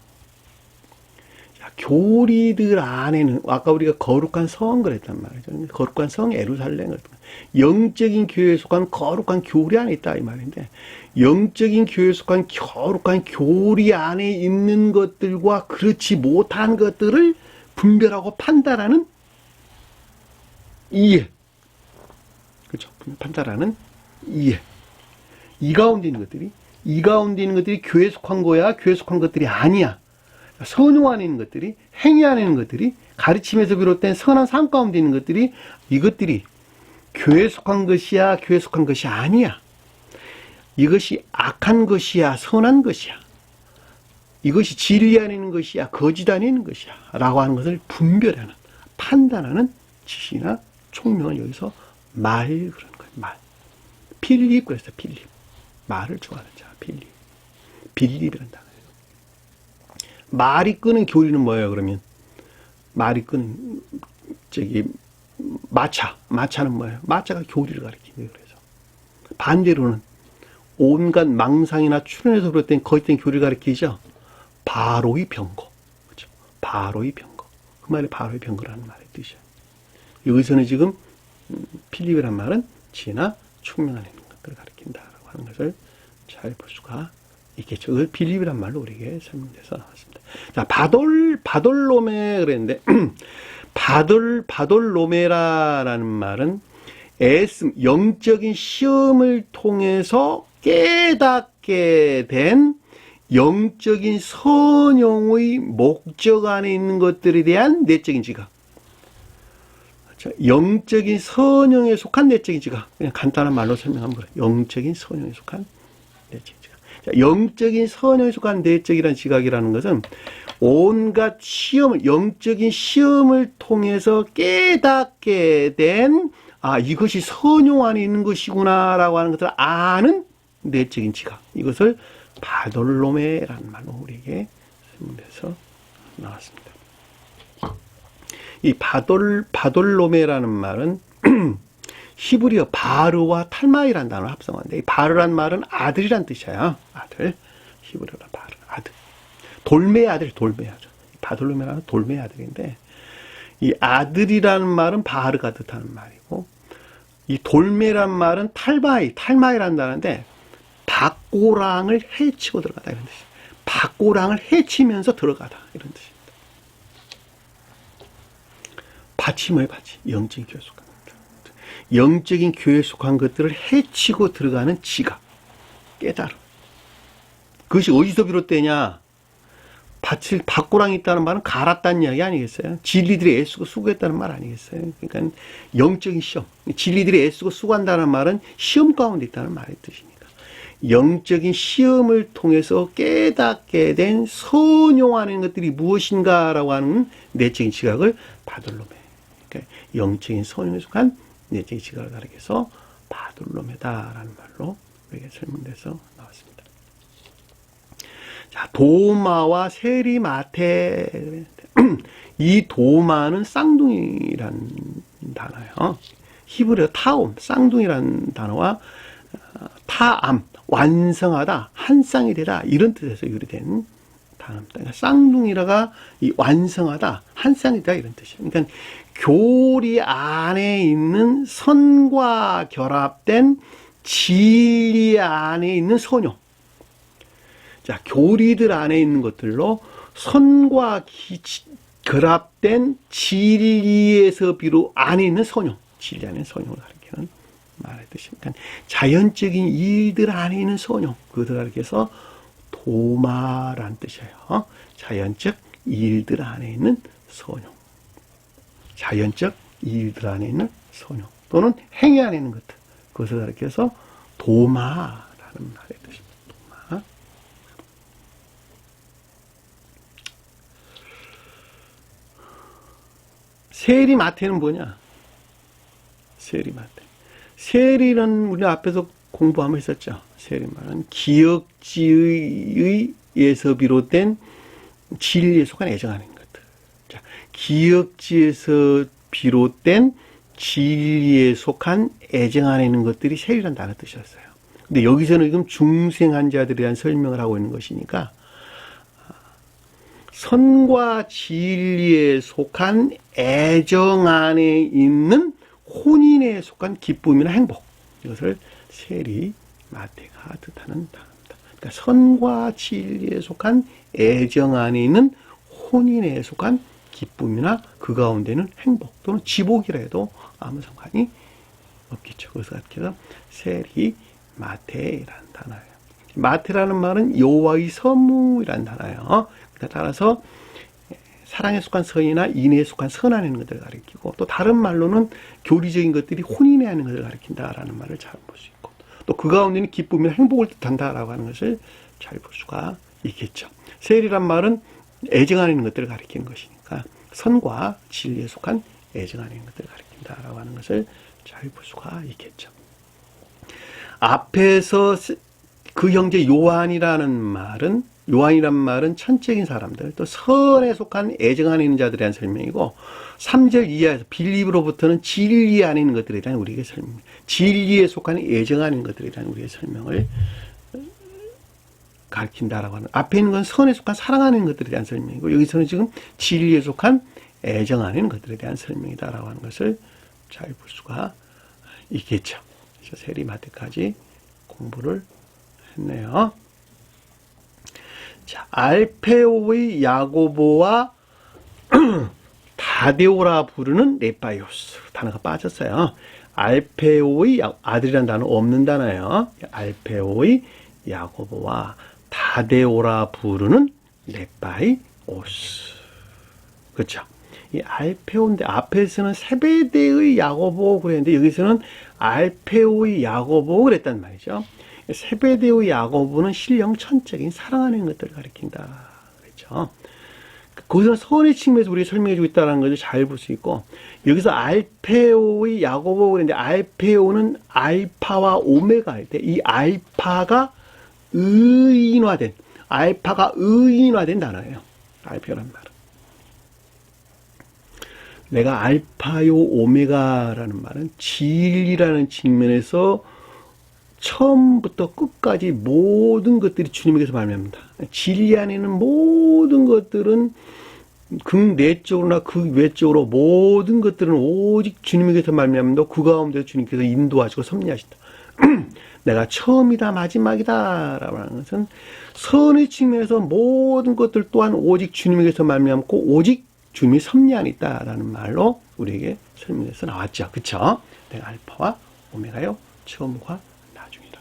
자, 교리들 안에는 아까 우리가 거룩한 성 그랬단 말이죠. 거룩한 성 예루살렘, 영적인 교회에 속한 거룩한 교리 안에 있다 이 말인데, 영적인 교회에 속한 거룩한 교리 안에 있는 것들과 그렇지 못한 것들을 분별하고 판단하는 이해. 그렇죠. 판단하는 이해. 이 가운데 있는 것들이 교회에 속한 거야, 교회에 속한 것들이 아니야. 선용 안에 있는 것들이, 행위 안에 있는 것들이, 가르침에서 비롯된 선한 삶 가운데 있는 것들이, 이것들이 교회에 속한 것이야, 교회에 속한 것이 아니야. 이것이 악한 것이야, 선한 것이야. 이것이 진리 안에 있는 것이야, 거짓 안에 있는 것이야. 라고 하는 것을 분별하는, 판단하는 지식이나 총명을 여기서 말, 그런 거예요. 말. 필립, 그랬어요. 필립. 말을 좋아하는 자, 필립. 빌립이란 단어예요. 말이 끄는 교리는 뭐예요, 그러면? 말이 끄는, 마차는 뭐예요? 마차가 교리를 가리키는 거예요, 그래서. 반대로는, 온갖 망상이나 추론에서 비롯된 거짓된 교리를 가리키죠? 바로의 병거. 그렇죠? 바로의 병거. 그 말이 바로의 병거라는 말의 뜻이에요. 여기서는 지금, 필립이란 말은 지혜나 총명한 것들을 가리킨다라고 하는 것을 잘 볼 수가 있겠죠. 그걸 빌립이란 말로 우리에게 설명돼서 나왔습니다. 자, 바돌로메 그랬는데, 바돌로메라라는 말은 영적인 시험을 통해서 깨닫게 된 영적인 선용의 목적 안에 있는 것들에 대한 내적인 지각. 영적인 선용에 속한 내적인 지각. 그냥 간단한 말로 설명하면 그래요. 영적인 선용에 속한 내적인 지각. 자, 영적인 선용에 속한 내적이라는 지각이라는 것은 온갖 영적인 시험을 통해서 깨닫게 된, 이것이 선용 안에 있는 것이구나라고 하는 것을 아는 내적인 지각. 이것을 바돌로메라는 말로 우리에게 설명돼서 나왔습니다. 이 바돌로메라는 말은 히브리어 바르와 탈마이라는 단어를 합성한데, 이 바르란 말은 아들이란 뜻이에요. 아들. 히브리어로 바르, 아들. 돌매의 아들. 바돌로메라는 돌매의 아들인데, 이 아들이라는 말은 바르가 뜻하는 말이고, 이 돌매란 말은 탈마이라는 단어인데, 박고랑을 해치고 들어가다 이런 뜻이에요. 박고랑을 해치면서 들어가다 이런 뜻이에요. 받침을 받지. 영적인 교회에 속한 것들. 영적인 교회에 속한 것들을 해치고 들어가는 지각. 깨달음. 그것이 어디서 비롯되냐? 박고랑이 있다는 말은 갈았다는 이야기 아니겠어요? 진리들이 애쓰고 수고했다는 말 아니겠어요? 그러니까 영적인 시험. 진리들이 애쓰고 수고한다는 말은 시험 가운데 있다는 말의 뜻이니까. 영적인 시험을 통해서 깨닫게 된 선용하는 것들이 무엇인가라고 하는 내적인 지각을 바돌로메. 그러니까 영적인 선용에 속한 내적인 지각을 가리켜서 바돌로메다라는 말로 우리에게 설명돼서 나왔습니다. 자, 도마와 세리마테. 이 도마는 쌍둥이란 단어예요. 히브리어 타옴, 쌍둥이란 단어와 타암, 완성하다, 한 쌍이 되다, 이런 뜻에서 유래된 단어입니다. 그러니까 쌍둥이라가 이 완성하다, 한 쌍이 되다, 이런 뜻이에요. 그러니까 교리 안에 있는 선과 결합된 진리 안에 있는 선용. 자, 교리들 안에 있는 것들로 선과 결합된 진리에서 비롯 안에 있는 선용. 진리 안에 선용을 가리키는 말의 뜻입니다. 자연적인 일들 안에 있는 선용. 그것을 가리켜서 도마란 뜻이에요. 자연적 일들 안에 있는 선용. 자연적 일들 안에 있는 선용. 또는 행위 안에 있는 것들. 그것을 가리켜서 도마라는 말의 뜻입니다. 도마. 세리마테는 뭐냐? 세리마테. 세리는 우리 앞에서 공부하면 했었죠. 세리말은 기역지의에서 비롯된 진리에 속한 애정하는 것들. 자, 기역지에서 비롯된 진리에 속한 애정하는 것들이 세리란 단어 뜻이었어요. 근데 여기서는 지금 중생한 자들에 대한 설명을 하고 있는 것이니까 선과 진리에 속한 애정 안에 있는 혼인에 속한 기쁨이나 행복, 이것을 세리 마테가 뜻하는 단어입니다. 그러니까 선과 진리에 속한 애정 안에 있는 혼인에 속한 기쁨이나 그 가운데는 행복 또는 지복이라 해도 아무 상관이 없겠죠. 그래서 세리 마테라는 단어예요. 마테라는 말은 여호와의 선물이라는 단어예요. 그러니까 따라서 사랑에 속한 선이나 인애에 속한 선안에 있는 것들을 가리키고, 또 다른 말로는 교리적인 것들이 혼인에 하는 것을 가리킨다라는 말을 잘 볼 수 있고, 또 그 가운데는 기쁨이나 행복을 뜻한다라고 하는 것을 잘 볼 수가 있겠죠. 세리란 말은 애정 안에 있는 것들을 가리키는 것이니까 선과 진리에 속한 애정 안에 있는 것들을 가리킨다라고 하는 것을 잘 볼 수가 있겠죠. 앞에서 그 형제 요한이란 말은 천적인 사람들, 또 선에 속한 애정 안에 있는 자들에 대한 설명이고, 3절 이하에서 빌립으로부터는 진리 안에 있는 것들에 대한 우리에게 설명, 진리에 속한 애정 안에 있는 것들에 대한 우리의 설명을 가르친다라고 하는, 앞에 있는 건 선에 속한 사랑 안에 있는 것들에 대한 설명이고, 여기서는 지금 진리에 속한 애정 안에 있는 것들에 대한 설명이다라고 하는 것을 잘 볼 수가 있겠죠. 그래서 세리마트까지 공부를 했네요. 자, 알페오의 야고보와 다데오라 부르는 네바이오스 단어가 빠졌어요. 알페오의 아들이라는 단어 없는 단어예요. 알페오의 야고보와 다데오라 부르는 네바이오스. 그렇죠? 이 알페오인데 앞에서는 세베대의 야고보 그랬는데 여기서는 알페오의 야고보 그랬단 말이죠. 세베대의 야고보는 신령천적인 사랑하는 것들을 가리킨다 그랬죠. 거기서 선의 측면에서 우리가 설명해주고 있다는 것을 잘 볼 수 있고, 여기서 알페오의 야고보 그랬는데 알페오는 알파와 오메가일 때 이 알파가 의인화된 단어예요. 알페오란 말은. 내가 알파요 오메가라는 말은 진리라는 측면에서 처음부터 끝까지 모든 것들이 주님에게서 말미암는다. 진리 안에 있는 모든 것들은 극내적으로나 극외적으로 모든 것들은 오직 주님에게서 말미암는다. 그 가운데 주님께서 인도하시고 섭리하신다. 내가 처음이다 마지막이다 라고 하는 것은 선의 측면에서 모든 것들 또한 오직 주님에게서 말미암고 오직 주님이 섭리 안에 있다라는 말로 우리에게 설명해서 나왔죠. 그쵸? 내가 알파와 오메가요. 처음과 나중이라.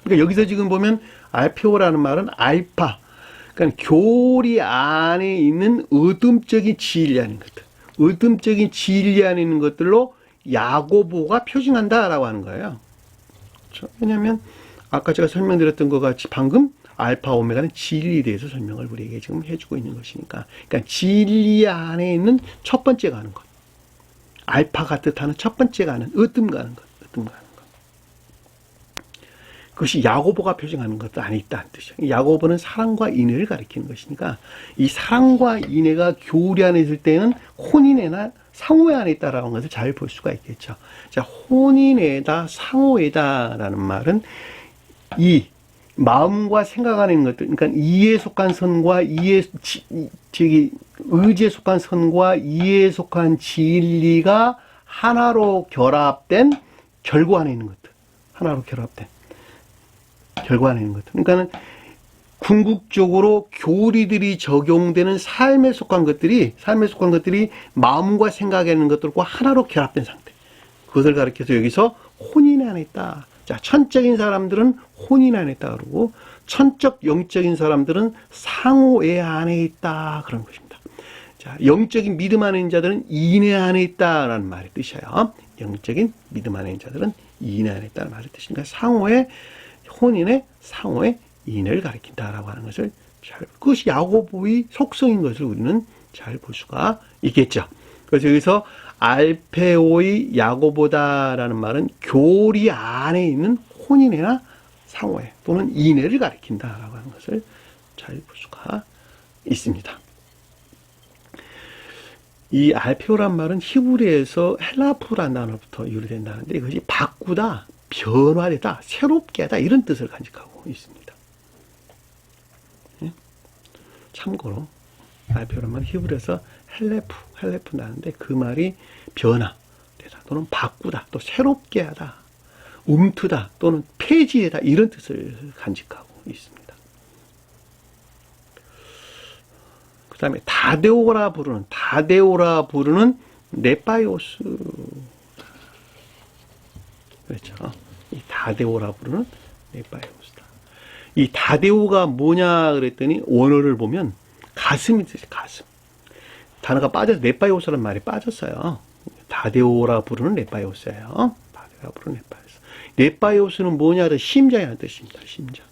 그러니까 여기서 지금 보면 알페오라는 말은 알파. 그러니까 교리 안에 있는 의듬적인 진리 안에 있는 것들. 의듬적인 진리 안에 있는 것들로 야고보가 표징한다라고 하는 거예요. 그렇죠? 왜냐하면 아까 제가 설명드렸던 것 같이 방금 알파 오메가는 진리에 대해서 설명을 우리에게 지금 해주고 있는 것이니까. 그러니까 진리 안에 있는 첫 번째 가는 것. 알파가 뜻하는 첫 번째 가는, 으뜸 가는 것. 그것이 야고보가 표징하는 것도 안에 있다는 뜻이에요. 야고보는 사랑과 인애를 가리키는 것이니까 이 사랑과 인애가 교리 안에 있을 때는 혼인애나 상호애 안에 있다라는 것을 잘 볼 수가 있겠죠. 자, 혼인애다, 상호애다라는 말은 이 마음과 생각 안에 있는 것들, 그러니까 이에 속한 선과 의지에 속한 선과 이에 속한 진리가 하나로 결합된 결과 안에 있는 것들. 하나로 결합된 결과 안에 있는 것들. 그러니까는 궁극적으로 교리들이 적용되는 삶에 속한 것들이 마음과 생각에 있는 것들과 하나로 결합된 상태. 그것을 가리켜서 여기서 혼인 안에 있다. 자, 천적인 사람들은 혼인 안에 있다 그러고 천적 영적인 사람들은 상호애 안에 있다 그런 것입니다. 자, 영적인 믿음 안에 있는 자들은 인애 안에 있다라는 말의 뜻이에요. 영적인 믿음 안에 있는 자들은 인애 안에 있다는 말의 뜻이니까 상호의 혼인의 상호의 인애를 가리킨다라고 하는 것을 그것이 야고보의 속성인 것을 우리는 잘 볼 수가 있겠죠. 그래서 여기서 알페오의 야고보다라는 말은 교리 안에 있는 혼인애나 상호애 또는 인애를 가리킨다라고 하는 것을 잘 볼 수가 있습니다. 이 알페오란 말은 히브리에서 헬라프라는 단어부터 유래된다는데 이것이 바꾸다, 변화되다, 새롭게 하다 이런 뜻을 간직하고 있습니다. 참고로 알페오란 말은 히브리에서 헬레프 나는데 그 말이 변화되다 또는 바꾸다 또 새롭게 하다 움트다 또는 폐지하다 이런 뜻을 간직하고 있습니다. 그 다음에 다데오라 부르는 네바이오스 그렇죠. 이 다데오라 부르는 네바이오스다. 이 다데오가 뭐냐 그랬더니 원어를 보면 가슴이 뜻이 가슴. 단어가 빠져서 네바이오스라는 말이 빠졌어요. 다데오라 부르는 네바이오스예요. 다데오라 부르는 네바이오스. 네바이오스는 뭐냐? 심장이라는 뜻입니다. 심장.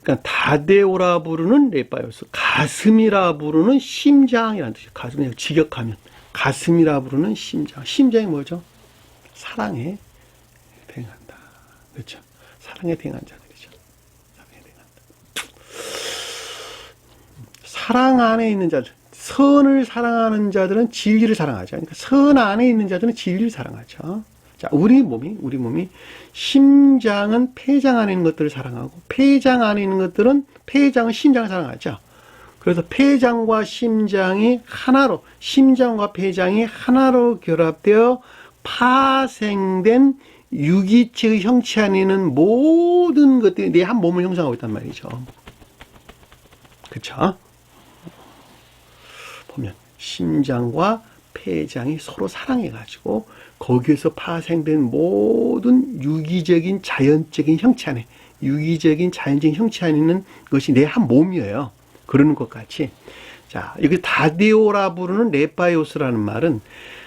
그러니까 다데오라 부르는 네바이오스. 가슴이라 부르는 심장이라는 뜻이에요. 가슴을 직역하면 가슴이라 부르는 심장. 심장이 뭐죠? 사랑의 대응한다. 그렇죠. 사랑에 대응한 자들이죠. 사랑에 대응한다. 사랑 안에 있는 자들, 선을 사랑하는 자들은 진리를 사랑하죠. 그러니까 선 안에 있는 자들은 진리를 사랑하죠. 자, 우리 몸이 심장은 폐장 안에 있는 것들을 사랑하고 폐장 안에 있는 것들은 폐장은 심장을 사랑하죠. 그래서 폐장과 심장이 하나로, 심장과 폐장이 하나로 결합되어 파생된 유기체의 형체 안에 있는 모든 것들이 내 한 몸을 형성하고 있단 말이죠. 그쵸? 보면 심장과 폐장이 서로 사랑해가지고 거기에서 파생된 모든 유기적인 자연적인 형체 안에, 유기적인 자연적인 형체 안에 있는 것이 내 한 몸이에요. 그러는 것 같이. 자, 여기 다데오라 부르는 레파이오스라는 말은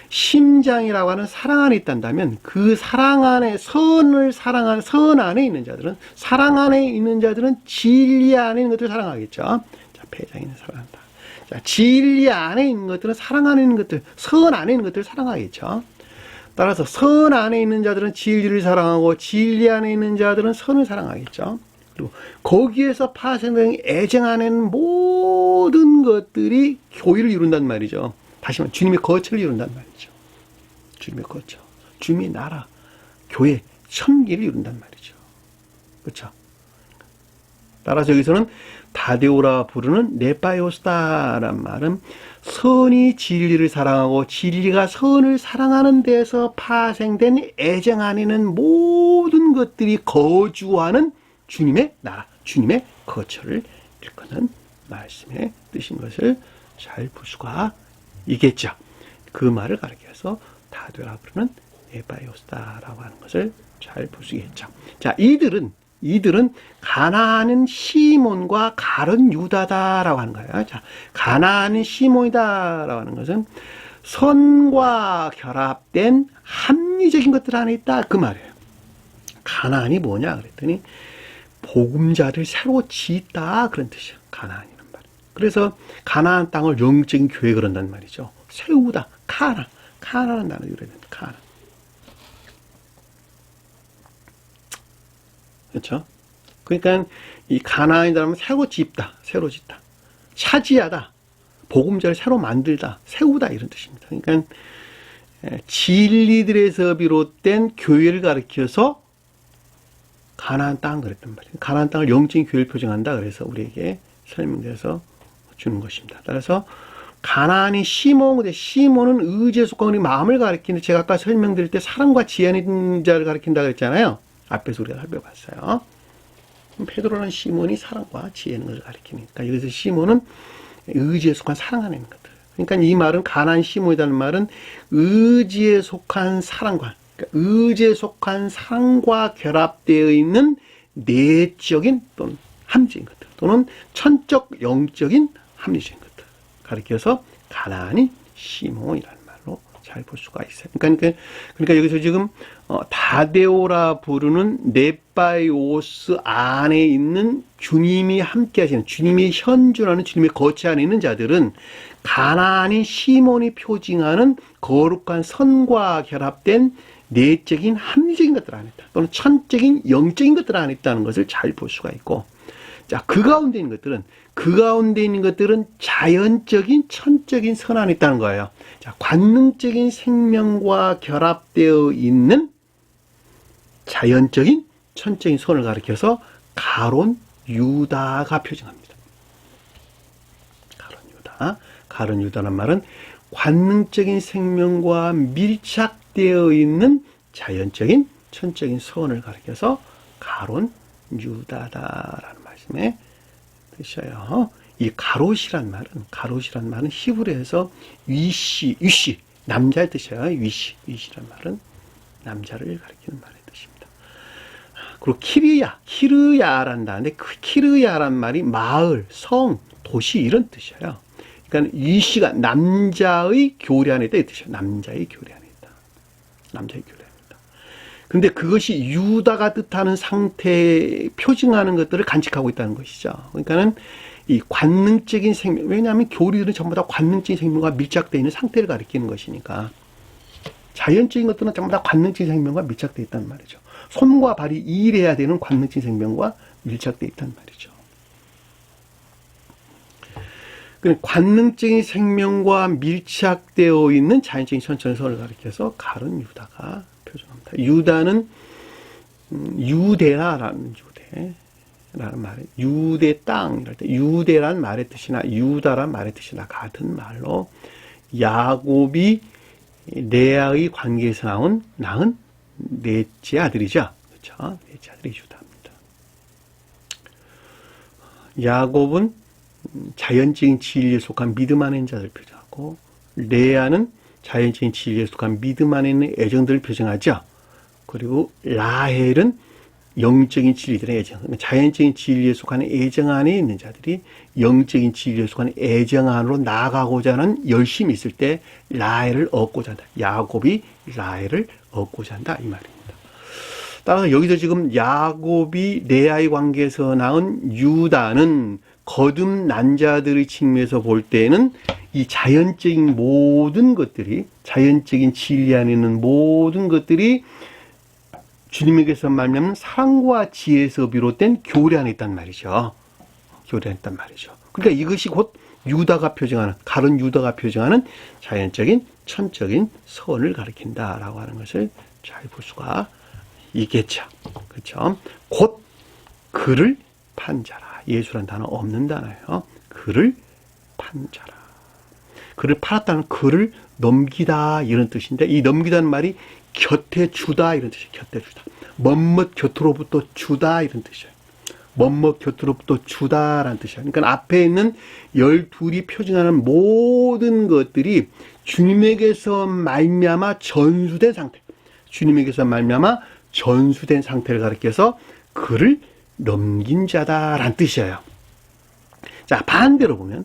심장이라고 하는 사랑 안에 있단다면 그 사랑 안에, 선을 사랑하는, 선 안에 있는 자들은, 사랑 안에 있는 자들은 진리 안에 있는 것들을 사랑하겠죠. 자, 폐장에는 사랑한다. 자, 진리 안에 있는 것들은 사랑 안에 있는 것들, 선 안에 있는 것들을 사랑하겠죠. 따라서 선 안에 있는 자들은 진리를 사랑하고 진리 안에 있는 자들은 선을 사랑하겠죠. 그리고 거기에서 파생된 애정 안에는 모든 것들이 교회를 이룬단 말이죠. 다시 말해 주님의 거처를 이룬단 말이죠. 주님의 거처, 주님의 나라, 교회, 천기를 이룬단 말이죠. 그렇죠? 따라서 여기서는 다데오라 부르는 네파이오스다란 말은 선이 진리를 사랑하고 진리가 선을 사랑하는 데서 파생된 애정 안에는 모든 것들이 거주하는 주님의 나라, 주님의 거처를 일컫는 말씀의 뜻인 것을 잘 볼 수가 있겠죠. 그 말을 가리켜서 다데오라 부르는 네파이오스다라고 하는 것을 잘 볼 수 있겠죠. 자, 이들은 가나안은 시몬과 가룟 유다다라고 하는 거예요. 자, 가나안은 시몬이다라고 하는 것은 선과 결합된 합리적인 것들 안에 있다 그 말이에요. 가나안이 뭐냐 그랬더니 복음자를 새로 짓다 그런 뜻이에요. 가나안이란 말. 그래서 가나안 땅을 영적인 교회 그런단 말이죠. 세우다. 카나라는 단어 유래됩니다. 카나. 그렇죠? 그러니까 이 가나안이라면 새로 짓다, 새로 짓다, 차지하다, 복음자를 새로 만들다, 세우다 이런 뜻입니다. 그러니까 진리들에서 비롯된 교회를 가리켜서 가나안 땅 그랬단 말이에요. 가나안 땅을 영적인 교회를 표정한다. 그래서 우리에게 설명해서 주는 것입니다. 따라서 가나안이 시몬, 시몬은 의지에 속한 우리 마음을 가리키는데 제가 아까 설명드릴 때 사랑과 지혜 있는 자를 가리킨다 그랬잖아요. 앞에서 우리가 살펴봤어요. 베드로는 시몬이 사랑과 지혜 있는 것을 가리키니까 여기서 시몬은 의지에 속한 사랑 안에 있는 것들. 그러니까 이 말은 가나안 시몬이라는 말은 의지에 속한 사랑과, 그러니까 의지에 속한 사랑과 결합되어 있는 내적인 또는 합리적인 것들 또는 천적 영적인 합리적인 것들 가리켜서 가나안이 시몬이라는 말로 잘 볼 수가 있어요. 그러니까 여기서 지금 다데오라 부르는 네파이오스 안에 있는 주님이 함께 하시는 주님이 현존하는 주님의 거처 안에 있는 자들은 가나안인 시몬이 표징하는 거룩한 선과 결합된 내적인 합리적인 것들 안에 있다. 또는 천적인 영적인 것들 안에 있다는 것을 잘 볼 수가 있고, 자, 그 가운데 있는 것들은 자연적인 천적인 선 안에 있다는 거예요. 자, 관능적인 생명과 결합되어 있는 자연적인 천적인 선을 가리켜서 가론 유다가 표징합니다. 가론 유다. 가론 유다란 말은 관능적인 생명과 밀착되어 있는 자연적인 천적인 선을 가리켜서 가론 유다다라는 말씀에 뜻이에요. 이 가롯이란 말은 히브리어에서 위시, 남자의 뜻이에요. 위시란 말은 남자를 가리키는 말의 뜻입니다. 그리고 키르야란 단어인데 그 키르야란 말이 마을, 성, 도시 이런 뜻이에요. 그러니까 위시가 남자의 교례 안에 있다 이 뜻이에요. 남자의 교례 안에 있다. 남자의 교례 안에 있다. 근데 그것이 유다가 뜻하는 상태에 표징하는 것들을 간직하고 있다는 것이죠. 그러니까는 이 관능적인 생명, 왜냐하면 교리들은 전부 다 관능적인 생명과 밀착되어 있는 상태를 가리키는 것이니까 자연적인 것들은 전부 다 관능적인 생명과 밀착되어 있다는 말이죠. 손과 발이 일해야 되는 관능적인 생명과 밀착되어 있단 말이죠. 관능적인 생명과 밀착되어 있는 자연적인 천천선을 가리켜서 가룟 유다가 표현합니다. 유다는 유대라는 말, 유대 땅 이럴 때 유대란 말의 뜻이나 유다란 말의 뜻이나 같은 말로 야곱이 레아의 관계에서 낳은 넷째 아들이죠. 그렇죠? 넷째 아들이 유다입니다. 야곱은 자연적인 진리에 속한 믿음 안에 있는 자들을 표정하고 레아는 자연적인 진리에 속한 믿음 안에 있는 애정들을 표정하죠. 그리고 라헬은 영적인 진리들의 애정, 자연적인 진리에 속하는 애정 안에 있는 자들이 영적인 진리에 속하는 애정 안으로 나아가고자 하는 열심이 있을 때 라헬을 얻고자 한다. 야곱이 라헬을 얻고자 한다. 이 말입니다. 따라서 여기서 지금 야곱이 레아의 관계에서 낳은 유다는 거듭난 자들의 측면에서 볼 때는 이 자연적인 모든 것들이, 자연적인 진리 안에 있는 모든 것들이 주님에게서 말미암는 사랑과 지혜에서 비롯된 교리 안에 있단 말이죠. 교리 안에 있단 말이죠. 그러니까 이것이 곧 유다가 표정하는, 가룟 유다가 표정하는 자연적인 천적인 선을 가리킨다라고 하는 것을 잘 볼 수가 있겠죠. 그렇죠? 곧 그를 판자라. 예수란 단어 없는 단어예요. 그를 판자라. 그를 팔았다는 그를 넘기다 이런 뜻인데 이 넘기다는 말이 곁에 주다 이런 뜻이에요. 곁에 주다. 멋멋 곁으로부터 주다 이런 뜻이에요. 멋멋 곁으로부터 주다라는 뜻이에요. 그러니까 앞에 있는 12이 표현하는 모든 것들이 주님에게서 말미암아 전수된 상태. 주님에게서 말미암아 전수된 상태를 가리켜서 그를 넘긴 자다라는 뜻이에요. 자, 반대로 보면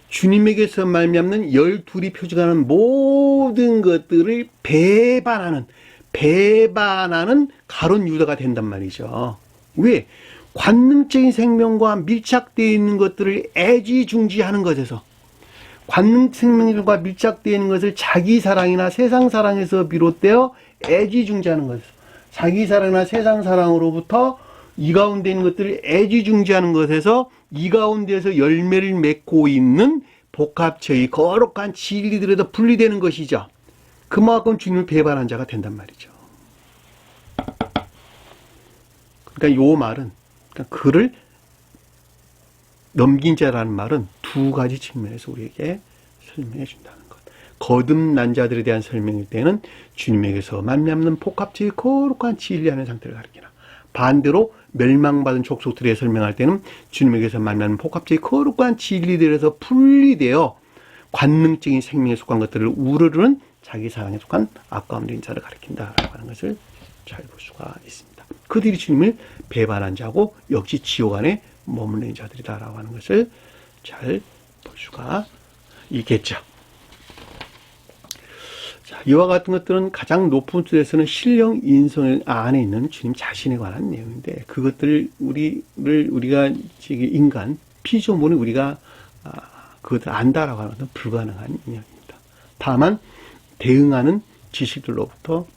주님에게서 말미암는 12이 표적하는 모든 것들을 배반하는 가룟 유다가 된단 말이죠. 왜? 관능적인 생명과 밀착되어 있는 것들을 애지중지하는 것에서, 관능 생명과 밀착되어 있는 것을 자기 사랑이나 세상 사랑에서 비롯되어 애지중지하는 것에서, 자기 사랑이나 세상 사랑으로부터 이 가운데 있는 것들을 애지중지하는 것에서 이 가운데에서 열매를 맺고 있는 복합체의 거룩한 진리들에서 분리되는 것이죠. 그만큼 주님을 배반한 자가 된단 말이죠. 그러니까 이 말은, 그러니까 그를 넘긴 자라는 말은 두 가지 측면에서 우리에게 설명해 준다는 것. 거듭난 자들에 대한 설명일 때는 주님에게서 말미암는 복합체의 거룩한 진리하는 상태를 가리키나, 반대로 멸망받은 족속들에 설명할 때는 주님에게서 말미암는 복합체의 거룩한 진리들에서 분리되어 관능적인 생명에 속한 것들을 우르르는 자기 사랑에 속한 아까운 자를 가리킨다라고 하는 것을 잘 볼 수가 있습니다. 그들이 주님을 배반한 자고 역시 지옥 안에 머무는 자들이다라고 하는 것을 잘 볼 수가 있겠죠. 자, 이와 같은 것들은 가장 높은 수에서는 신령 인성 안에 있는 주님 자신에 관한 내용인데, 그것들을 우리가 지금 인간 피조물이 우리가 그것을 안다라고 하는 것은 불가능한 이야기입니다. 다만 대응하는 지식들로부터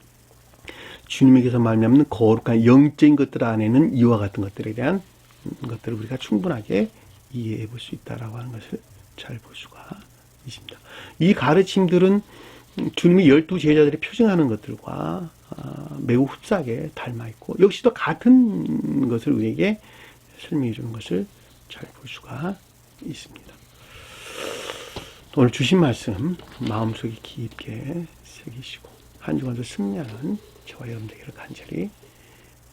주님에게서 말미암는 거룩한 영적인 것들 안에는 이와 같은 것들에 대한 것들을 우리가 충분하게 이해해 볼 수 있다라고 하는 것을 잘 볼 수가 있습니다. 이 가르침들은 주님이 12 제자들이 표정하는 것들과 매우 흡사하게 닮아 있고, 역시도 같은 것을 우리에게 설명해 주는 것을 잘 볼 수가 있습니다. 오늘 주신 말씀 마음속에 깊게 새기시고 한 주간도 승리하는 저와 여러분 되기를 간절히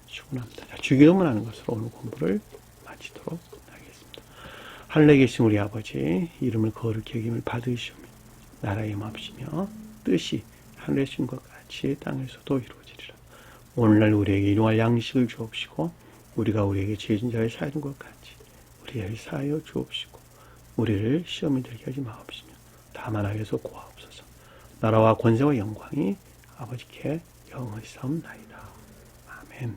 축원합니다. 주기도문하는 것으로 오늘 공부를 마치도록 하겠습니다. 하늘에 계신 우리 아버지, 이름을 거룩히 여김을 받으시오며 나라의 임하시며 뜻이 하늘에 신 것 같이 땅에서도 이루어지리라. 오늘날 우리에게 일용할 양식을 주옵시고 우리가 우리에게 죄진 자를 사하는 것 같이 우리를 사하여 주옵시고 우리를 시험에 들게 하지 마옵시며 다만 악에서 구하옵소서. 나라와 권세와 영광이 아버지께 영원히 싸움나이다. 아멘.